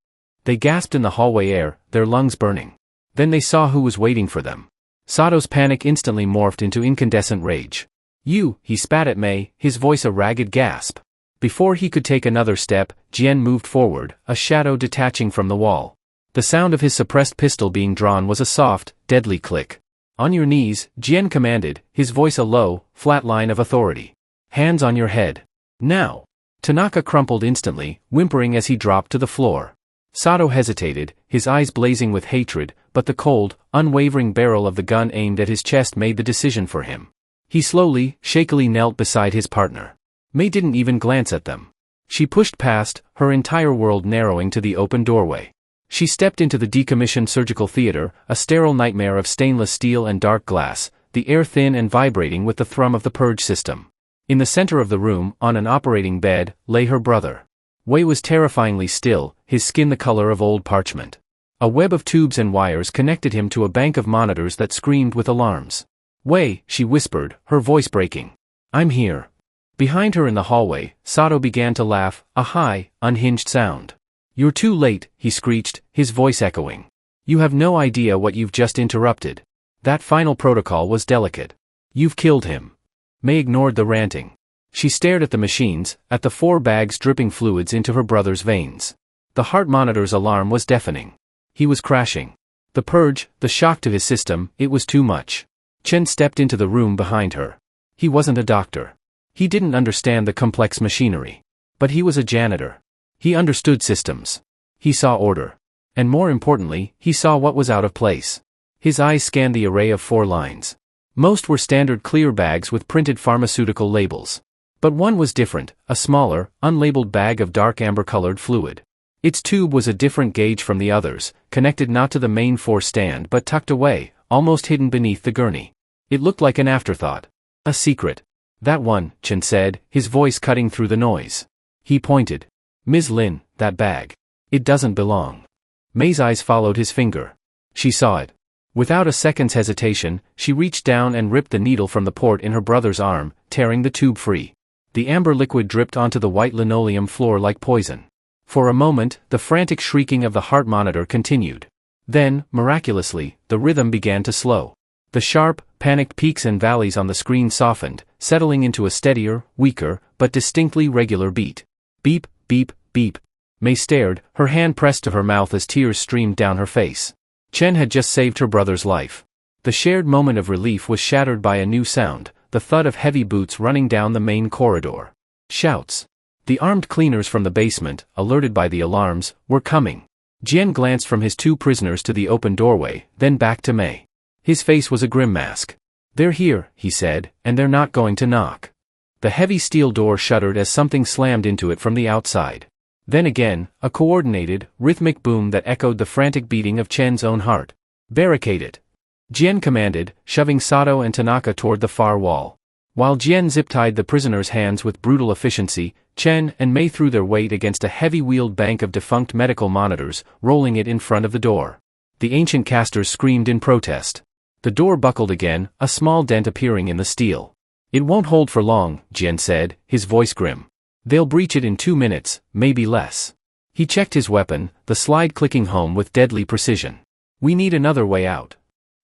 They gasped in the hallway air, their lungs burning. Then they saw who was waiting for them. Sato's panic instantly morphed into incandescent rage. You, he spat at May, his voice a ragged gasp. Before he could take another step, Jian moved forward, a shadow detaching from the wall. The sound of his suppressed pistol being drawn was a soft, deadly click. On your knees, Jian commanded, his voice a low, flat line of authority. Hands on your head. Now. Tanaka crumpled instantly, whimpering as he dropped to the floor. Sato hesitated, his eyes blazing with hatred, but the cold, unwavering barrel of the gun aimed at his chest made the decision for him. He slowly, shakily knelt beside his partner. May didn't even glance at them. She pushed past, her entire world narrowing to the open doorway. She stepped into the decommissioned surgical theater, a sterile nightmare of stainless steel and dark glass, the air thin and vibrating with the thrum of the purge system. In the center of the room, on an operating bed, lay her brother. Wei was terrifyingly still, his skin the color of old parchment. A web of tubes and wires connected him to a bank of monitors that screamed with alarms. Wei, she whispered, her voice breaking. I'm here. Behind her in the hallway, Sato began to laugh, a high, unhinged sound. You're too late, he screeched, his voice echoing. You have no idea what you've just interrupted. That final protocol was delicate. You've killed him. May ignored the ranting. She stared at the machines, at the 4 bags dripping fluids into her brother's veins. The heart monitor's alarm was deafening. He was crashing. The purge, the shock to his system, it was too much. Chen stepped into the room behind her. He wasn't a doctor. He didn't understand the complex machinery. But he was a janitor. He understood systems. He saw order. And more importantly, he saw what was out of place. His eyes scanned the array of 4 lines. Most were standard clear bags with printed pharmaceutical labels. But one was different, a smaller, unlabeled bag of dark amber-colored fluid. Its tube was a different gauge from the others, connected not to the main 4 stand but tucked away, almost hidden beneath the gurney. It looked like an afterthought. A secret. That one, Chen said, his voice cutting through the noise. He pointed. Ms. Lin, that bag. It doesn't belong. May's eyes followed his finger. She saw it. Without a second's hesitation, she reached down and ripped the needle from the port in her brother's arm, tearing the tube free. The amber liquid dripped onto the white linoleum floor like poison. For a moment, the frantic shrieking of the heart monitor continued. Then, miraculously, the rhythm began to slow. The sharp, panicked peaks and valleys on the screen softened, settling into a steadier, weaker, but distinctly regular beat. Beep, beep, beep. May stared, her hand pressed to her mouth as tears streamed down her face. Chen had just saved her brother's life. The shared moment of relief was shattered by a new sound, the thud of heavy boots running down the main corridor. Shouts. The armed cleaners from the basement, alerted by the alarms, were coming. Jian glanced from his 2 prisoners to the open doorway, then back to May. His face was a grim mask. They're here, he said, and they're not going to knock. The heavy steel door shuddered as something slammed into it from the outside. Then again, a coordinated, rhythmic boom that echoed the frantic beating of Chen's own heart. Barricade it. Jian commanded, shoving Sato and Tanaka toward the far wall. While Jian zip-tied the prisoners' hands with brutal efficiency, Chen and Mei threw their weight against a heavy-wheeled bank of defunct medical monitors, rolling it in front of the door. The ancient casters screamed in protest. The door buckled again, a small dent appearing in the steel. It won't hold for long, Jian said, his voice grim. They'll breach it in 2 minutes, maybe less. He checked his weapon, the slide clicking home with deadly precision. We need another way out.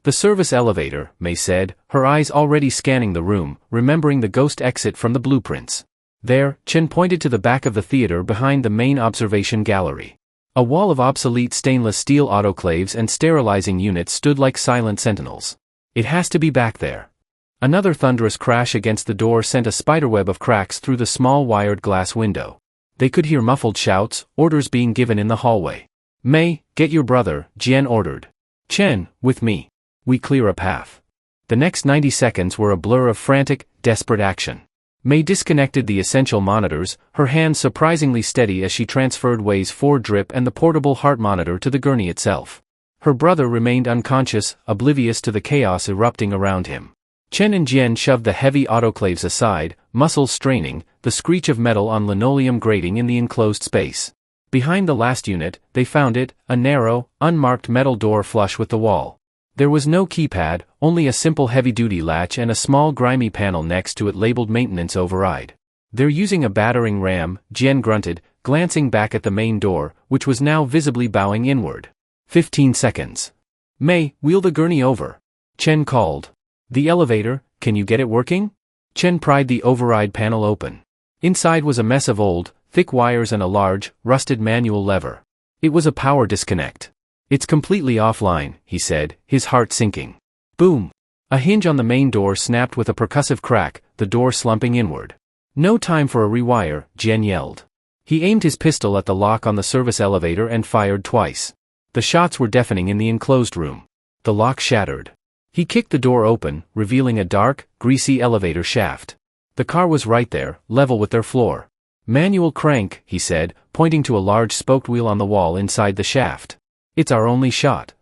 The service elevator, May said, her eyes already scanning the room, remembering the ghost exit from the blueprints. There, Chen pointed to the back of the theater behind the main observation gallery. A wall of obsolete stainless steel autoclaves and sterilizing units stood like silent sentinels. It has to be back there. Another thunderous crash against the door sent a spiderweb of cracks through the small wired glass window. They could hear muffled shouts, orders being given in the hallway. May, get your brother, Jian ordered. Chen, with me. We clear a path. The next 90 seconds were a blur of frantic, desperate action. May disconnected the essential monitors, her hands surprisingly steady as she transferred Wei's 4 drip and the portable heart monitor to the gurney itself. Her brother remained unconscious, oblivious to the chaos erupting around him. Chen and Jian shoved the heavy autoclaves aside, muscles straining, the screech of metal on linoleum grating in the enclosed space. Behind the last unit, they found it, a narrow, unmarked metal door flush with the wall. There was no keypad, only a simple heavy-duty latch and a small grimy panel next to it labeled Maintenance Override. They're using a battering ram, Jian grunted, glancing back at the main door, which was now visibly bowing inward. 15 seconds. May, wheel the gurney over. Chen called. The elevator, can you get it working? Chen pried the override panel open. Inside was a mess of old, thick wires and a large, rusted manual lever. It was a power disconnect. It's completely offline, he said, his heart sinking. Boom! A hinge on the main door snapped with a percussive crack, the door slumping inward. No time for a rewire, Jian yelled. He aimed his pistol at the lock on the service elevator and fired twice. The shots were deafening in the enclosed room. The lock shattered. He kicked the door open, revealing a dark, greasy elevator shaft. The car was right there, level with their floor. Manual crank, he said, pointing to a large spoked wheel on the wall inside the shaft. It's our only shot.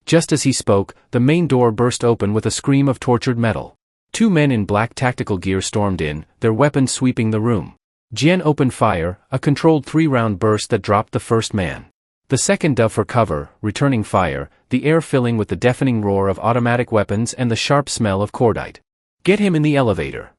Just as he spoke, the main door burst open with a scream of tortured metal. Two men in black tactical gear stormed in, their weapons sweeping the room. Jian opened fire, a controlled 3-round burst that dropped the first man. The second dove for cover, returning fire, the air filling with the deafening roar of automatic weapons and the sharp smell of cordite. Get him in the elevator.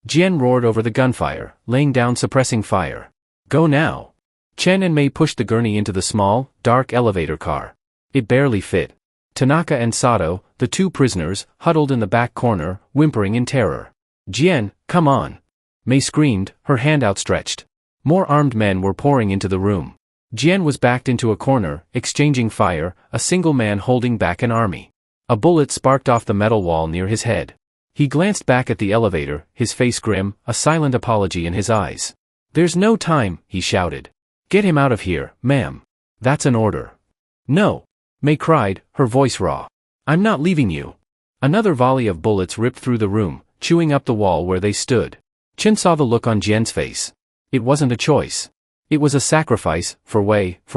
Jian roared over the gunfire, laying down suppressing fire. Go now. Chen and Mei pushed the gurney into the small, dark elevator car. It barely fit. Tanaka and Sato, the two prisoners, huddled in the back corner, whimpering in terror. Jian, come on. Mei screamed, her hand outstretched. More armed men were pouring into the room. Jian was backed into a corner, exchanging fire, a single man holding back an army. A bullet sparked off the metal wall near his head. He glanced back at the elevator, his face grim, a silent apology in his eyes. There's no time, he shouted. Get him out of here, ma'am. That's an order. No. Mei cried, her voice raw. I'm not leaving you. Another volley of bullets ripped through the room, chewing up the wall where they stood. Chen saw the look on Jian's face. It wasn't a choice. It was a sacrifice, for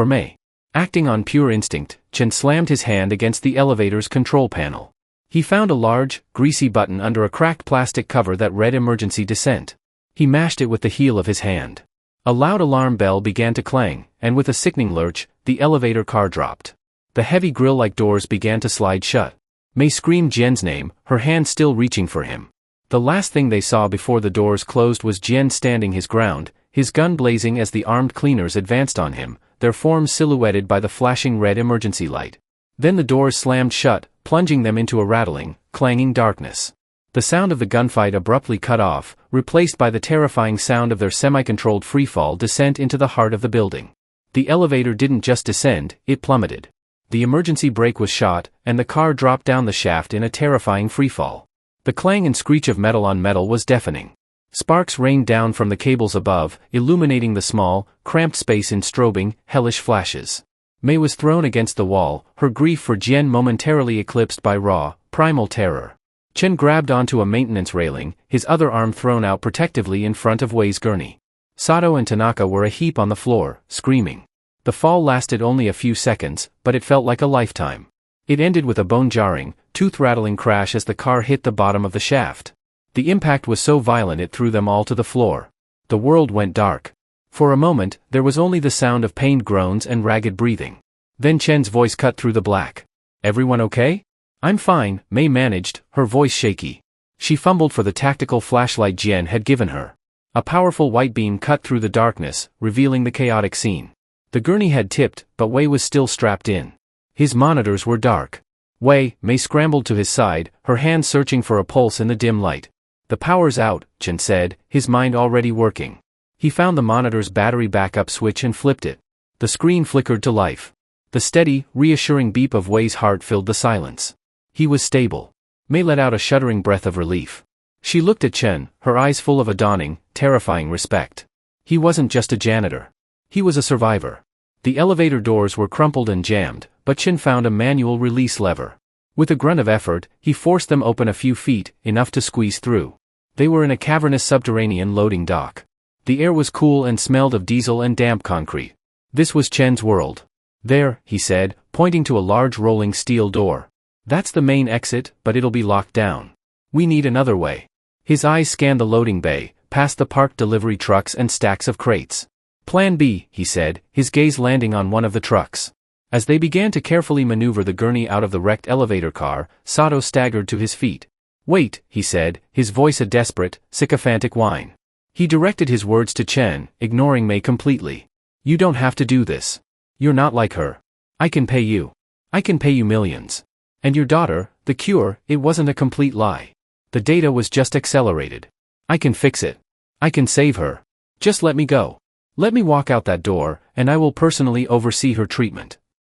Mei. Acting on pure instinct, Chen slammed his hand against the elevator's control panel. He found a large, greasy button under a cracked plastic cover that read emergency descent. He mashed it with the heel of his hand. A loud alarm bell began to clang, and with a sickening lurch, the elevator car dropped. The heavy grill-like doors began to slide shut. Mei screamed Jian's name, her hand still reaching for him. The last thing they saw before the doors closed was Jian standing his ground, his gun blazing as the armed cleaners advanced on him, their forms silhouetted by the flashing red emergency light. Then the doors slammed shut, plunging them into a rattling, clanging darkness. The sound of the gunfight abruptly cut off, replaced by the terrifying sound of their semi-controlled freefall descent into the heart of the building. The elevator didn't just descend, it plummeted. The emergency brake was shot, and the car dropped down the shaft in a terrifying freefall. The clang and screech of metal on metal was deafening. Sparks rained down from the cables above, illuminating the small, cramped space in strobing, hellish flashes. Mei was thrown against the wall, her grief for Jian momentarily eclipsed by raw, primal terror. Chen grabbed onto a maintenance railing, his other arm thrown out protectively in front of Wei's gurney. Sato and Tanaka were a heap on the floor, screaming. The fall lasted only a few seconds, but it felt like a lifetime. It ended with a bone-jarring, tooth-rattling crash as the car hit the bottom of the shaft. The impact was so violent it threw them all to the floor. The world went dark. For a moment, there was only the sound of pained groans and ragged breathing. Then Chen's voice cut through the black. Everyone okay? I'm fine, Mei managed, her voice shaky. She fumbled for the tactical flashlight Jian had given her. A powerful white beam cut through the darkness, revealing the chaotic scene. The gurney had tipped, but Wei was still strapped in. His monitors were dark. Mei scrambled to his side, her hand searching for a pulse in the dim light. The power's out, Chen said, his mind already working. He found the monitor's battery backup switch and flipped it. The screen flickered to life. The steady, reassuring beep of Wei's heart filled the silence. He was stable. Mei let out a shuddering breath of relief. She looked at Chen, her eyes full of a dawning, terrifying respect. He wasn't just a janitor. He was a survivor. The elevator doors were crumpled and jammed, but Chen found a manual release lever. With a grunt of effort, he forced them open a few feet, enough to squeeze through. They were in a cavernous subterranean loading dock. The air was cool and smelled of diesel and damp concrete. This was Chen's world. There, he said, pointing to a large rolling steel door. That's the main exit, but it'll be locked down. We need another way. His eyes scanned the loading bay, past the parked delivery trucks and stacks of crates. Plan B, he said, his gaze landing on one of the trucks. As they began to carefully maneuver the gurney out of the wrecked elevator car, Sato staggered to his feet. Wait, he said, his voice a desperate, sycophantic whine. He directed his words to Chen, ignoring Mei completely. You don't have to do this. You're not like her. I can pay you. I can pay you millions. And your daughter, the cure, it wasn't a complete lie. The data was just accelerated. I can fix it. I can save her. Just let me go. Let me walk out that door, and I will personally oversee her treatment.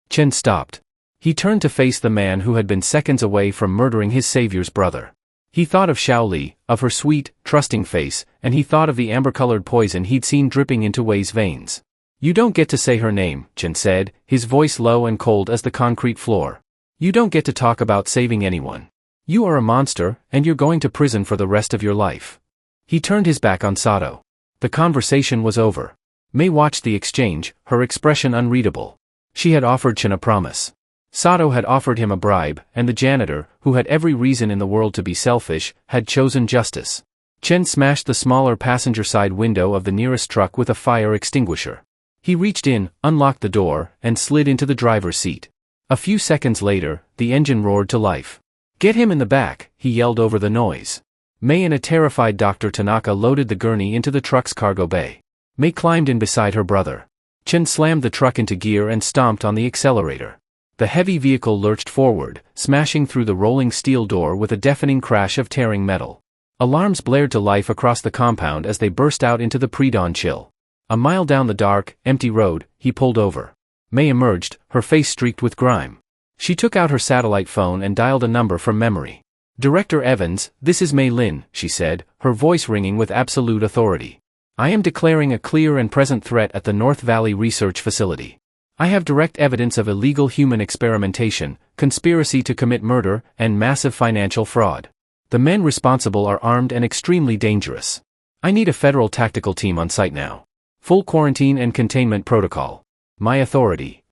Chen stopped. He turned to face the man who had been seconds away from murdering his savior's brother. He thought of Xiaoli, of her sweet, trusting face, and he thought of the amber-colored poison he'd seen dripping into Wei's veins. "You don't get to say her name," Chen said, his voice low and cold as the concrete floor. "You don't get to talk about saving anyone. You are a monster, and you're going to prison for the rest of your life." He turned his back on Sato. The conversation was over. Mei watched the exchange, her expression unreadable. She had offered Chen a promise. Sato had offered him a bribe, and the janitor, who had every reason in the world to be selfish, had chosen justice. Chen smashed the smaller passenger side window of the nearest truck with a fire extinguisher. He reached in, unlocked the door, and slid into the driver's seat. A few seconds later, the engine roared to life. "Get him in the back," he yelled over the noise. Mei and a terrified Dr. Tanaka loaded the gurney into the truck's cargo bay. Mei climbed in beside her brother. Chen slammed the truck into gear and stomped on the accelerator. The heavy vehicle lurched forward, smashing through the rolling steel door with a deafening crash of tearing metal. Alarms blared to life across the compound as they burst out into the pre-dawn chill. A mile down the dark, empty road, he pulled over. Mei emerged, her face streaked with grime. She took out her satellite phone and dialed a number from memory. "Director Evans, this is Mei Lin," she said, her voice ringing with absolute authority. "I am declaring a clear and present threat at the North Valley Research Facility. I have direct evidence of illegal human experimentation, conspiracy to commit murder, and massive financial fraud. The men responsible are armed and extremely dangerous. I need a federal tactical team on site now. Full quarantine and containment protocol. My authority."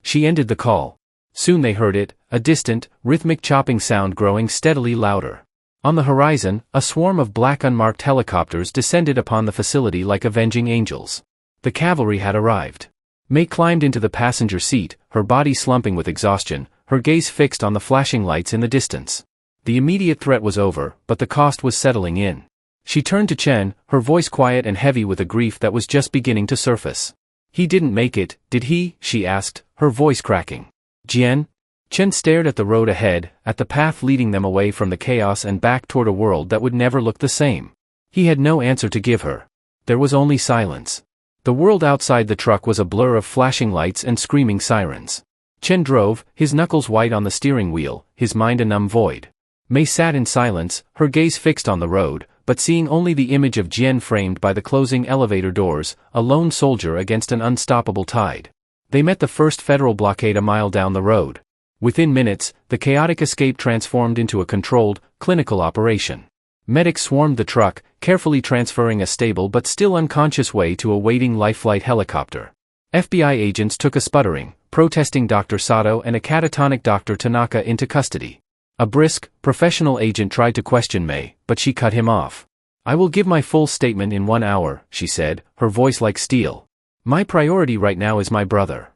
She ended the call. Soon they heard it, a distant, rhythmic chopping sound growing steadily louder. On the horizon, a swarm of black unmarked helicopters descended upon the facility like avenging angels. The cavalry had arrived. Mei climbed into the passenger seat, her body slumping with exhaustion, her gaze fixed on the flashing lights in the distance. The immediate threat was over, but the cost was settling in. She turned to Chen, her voice quiet and heavy with a grief that was just beginning to surface. "He didn't make it, did he?" she asked, her voice cracking. "Jian?" Chen stared at the road ahead, at the path leading them away from the chaos and back toward a world that would never look the same. He had no answer to give her. There was only silence. The world outside the truck was a blur of flashing lights and screaming sirens. Chen drove, his knuckles white on the steering wheel, his mind a numb void. Mei sat in silence, her gaze fixed on the road, but seeing only the image of Jian framed by the closing elevator doors, a lone soldier against an unstoppable tide. They met the first federal blockade a mile down the road. Within minutes, the chaotic escape transformed into a controlled, clinical operation. Medics swarmed the truck, carefully transferring a stable but still unconscious Wei to a waiting life-flight helicopter. FBI agents took a sputtering, protesting Dr. Sato and a catatonic Dr. Tanaka into custody. A brisk, professional agent tried to question Mei, but she cut him off. "I will give my full statement in 1 hour," she said, her voice like steel. "My priority right now is my brother."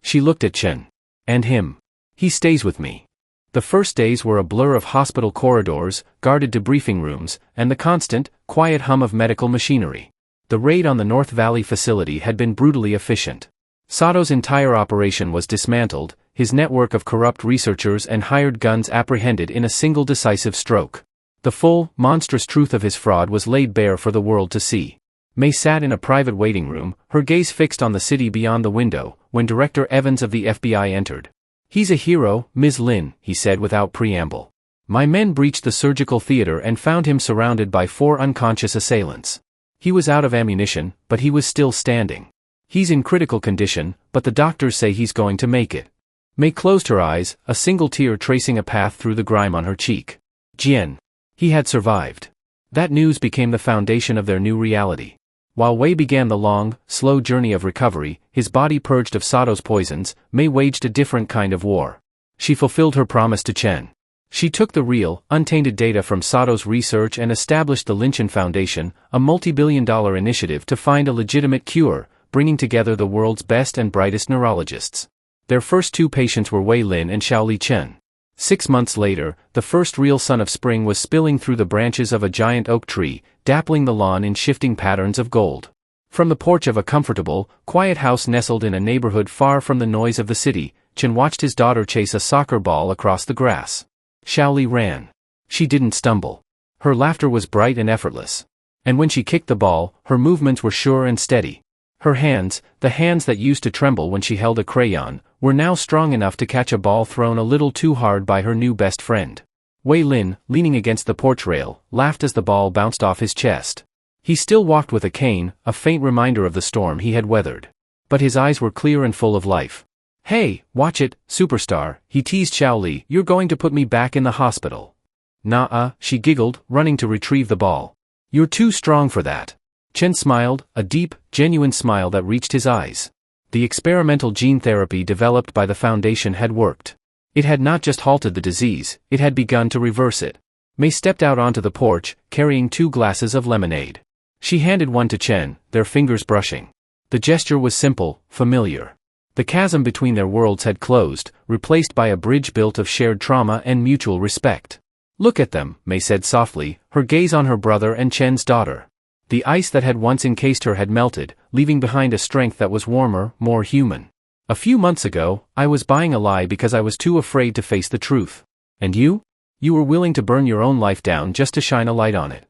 She looked at Chen. "And him. He stays with me." The first days were a blur of hospital corridors, guarded debriefing rooms, and the constant, quiet hum of medical machinery. The raid on the North Valley facility had been brutally efficient. Sato's entire operation was dismantled, his network of corrupt researchers and hired guns apprehended in a single decisive stroke. The full, monstrous truth of his fraud was laid bare for the world to see. Mei sat in a private waiting room, her gaze fixed on the city beyond the window, when Director Evans of the FBI entered. "He's a hero, Ms. Lin," he said without preamble. "My men breached the surgical theater and found him surrounded by 4 unconscious assailants. He was out of ammunition, but he was still standing. He's in critical condition, but the doctors say he's going to make it." Mei closed her eyes, a single tear tracing a path through the grime on her cheek. Jian. He had survived. That news became the foundation of their new reality. While Wei began the long, slow journey of recovery, his body purged of Sato's poisons, Mei waged a different kind of war. She fulfilled her promise to Chen. She took the real, untainted data from Sato's research and established the Linchin Foundation, a multi-billion-dollar initiative to find a legitimate cure, bringing together the world's best and brightest neurologists. Their first 2 patients were Wei Lin and Xiaoli Chen. 6 months later, the first real sun of spring was spilling through the branches of a giant oak tree, dappling the lawn in shifting patterns of gold. From the porch of a comfortable, quiet house nestled in a neighborhood far from the noise of the city, Chen watched his daughter chase a soccer ball across the grass. Xiaoli ran. She didn't stumble. Her laughter was bright and effortless. And when she kicked the ball, her movements were sure and steady. Her hands, the hands that used to tremble when she held a crayon, were now strong enough to catch a ball thrown a little too hard by her new best friend. Wei Lin, leaning against the porch rail, laughed as the ball bounced off his chest. He still walked with a cane, a faint reminder of the storm he had weathered. But his eyes were clear and full of life. "Hey, watch it, superstar," he teased Xiao Li. "You're going to put me back in the hospital." "Nah, she giggled, running to retrieve the ball. "You're too strong for that." Chen smiled, a deep, genuine smile that reached his eyes. The experimental gene therapy developed by the Foundation had worked. It had not just halted the disease, it had begun to reverse it. Mei stepped out onto the porch, carrying 2 glasses of lemonade. She handed one to Chen, their fingers brushing. The gesture was simple, familiar. The chasm between their worlds had closed, replaced by a bridge built of shared trauma and mutual respect. "Look at them," Mei said softly, her gaze on her brother and Chen's daughter. The ice that had once encased her had melted, leaving behind a strength that was warmer, more human. "A few months ago, I was buying a lie because I was too afraid to face the truth. And you? You were willing to burn your own life down just to shine a light on it."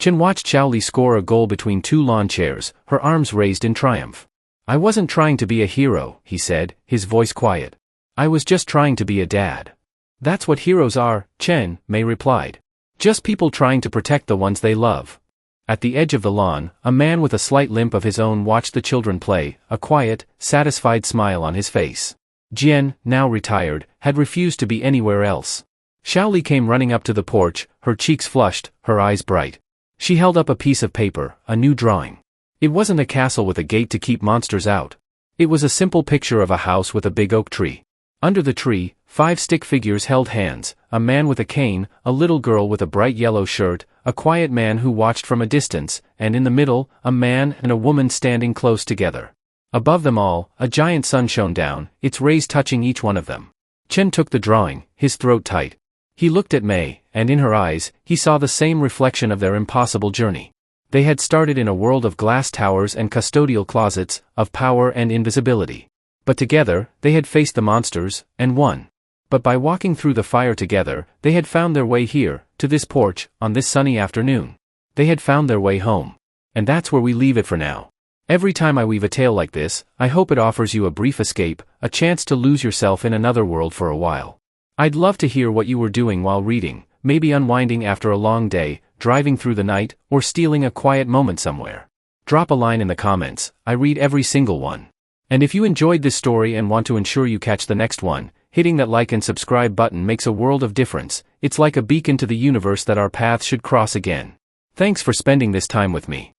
Chen watched Xiao Li score a goal between 2 lawn chairs, her arms raised in triumph. "I wasn't trying to be a hero," he said, his voice quiet. "I was just trying to be a dad." "That's what heroes are, Chen," Mei replied. "Just people trying to protect the ones they love." At the edge of the lawn, a man with a slight limp of his own watched the children play, a quiet, satisfied smile on his face. Jian, now retired, had refused to be anywhere else. Xiao Li came running up to the porch, her cheeks flushed, her eyes bright. She held up a piece of paper, a new drawing. It wasn't a castle with a gate to keep monsters out. It was a simple picture of a house with a big oak tree. Under the tree, 5 stick figures held hands, a man with a cane, a little girl with a bright yellow shirt, a quiet man who watched from a distance, and in the middle, a man and a woman standing close together. Above them all, a giant sun shone down, its rays touching each one of them. Chen took the drawing, his throat tight. He looked at Mei, and in her eyes, he saw the same reflection of their impossible journey. They had started in a world of glass towers and custodial closets, of power and invisibility. But together, they had faced the monsters, and won. But by walking through the fire together, they had found their way here, to this porch, on this sunny afternoon. They had found their way home. And that's where we leave it for now. Every time I weave a tale like this, I hope it offers you a brief escape, a chance to lose yourself in another world for a while. I'd love to hear what you were doing while reading, maybe unwinding after a long day, driving through the night, or stealing a quiet moment somewhere. Drop a line in the comments, I read every single one. And if you enjoyed this story and want to ensure you catch the next one, hitting that like and subscribe button makes a world of difference. It's like a beacon to the universe that our paths should cross again. Thanks for spending this time with me.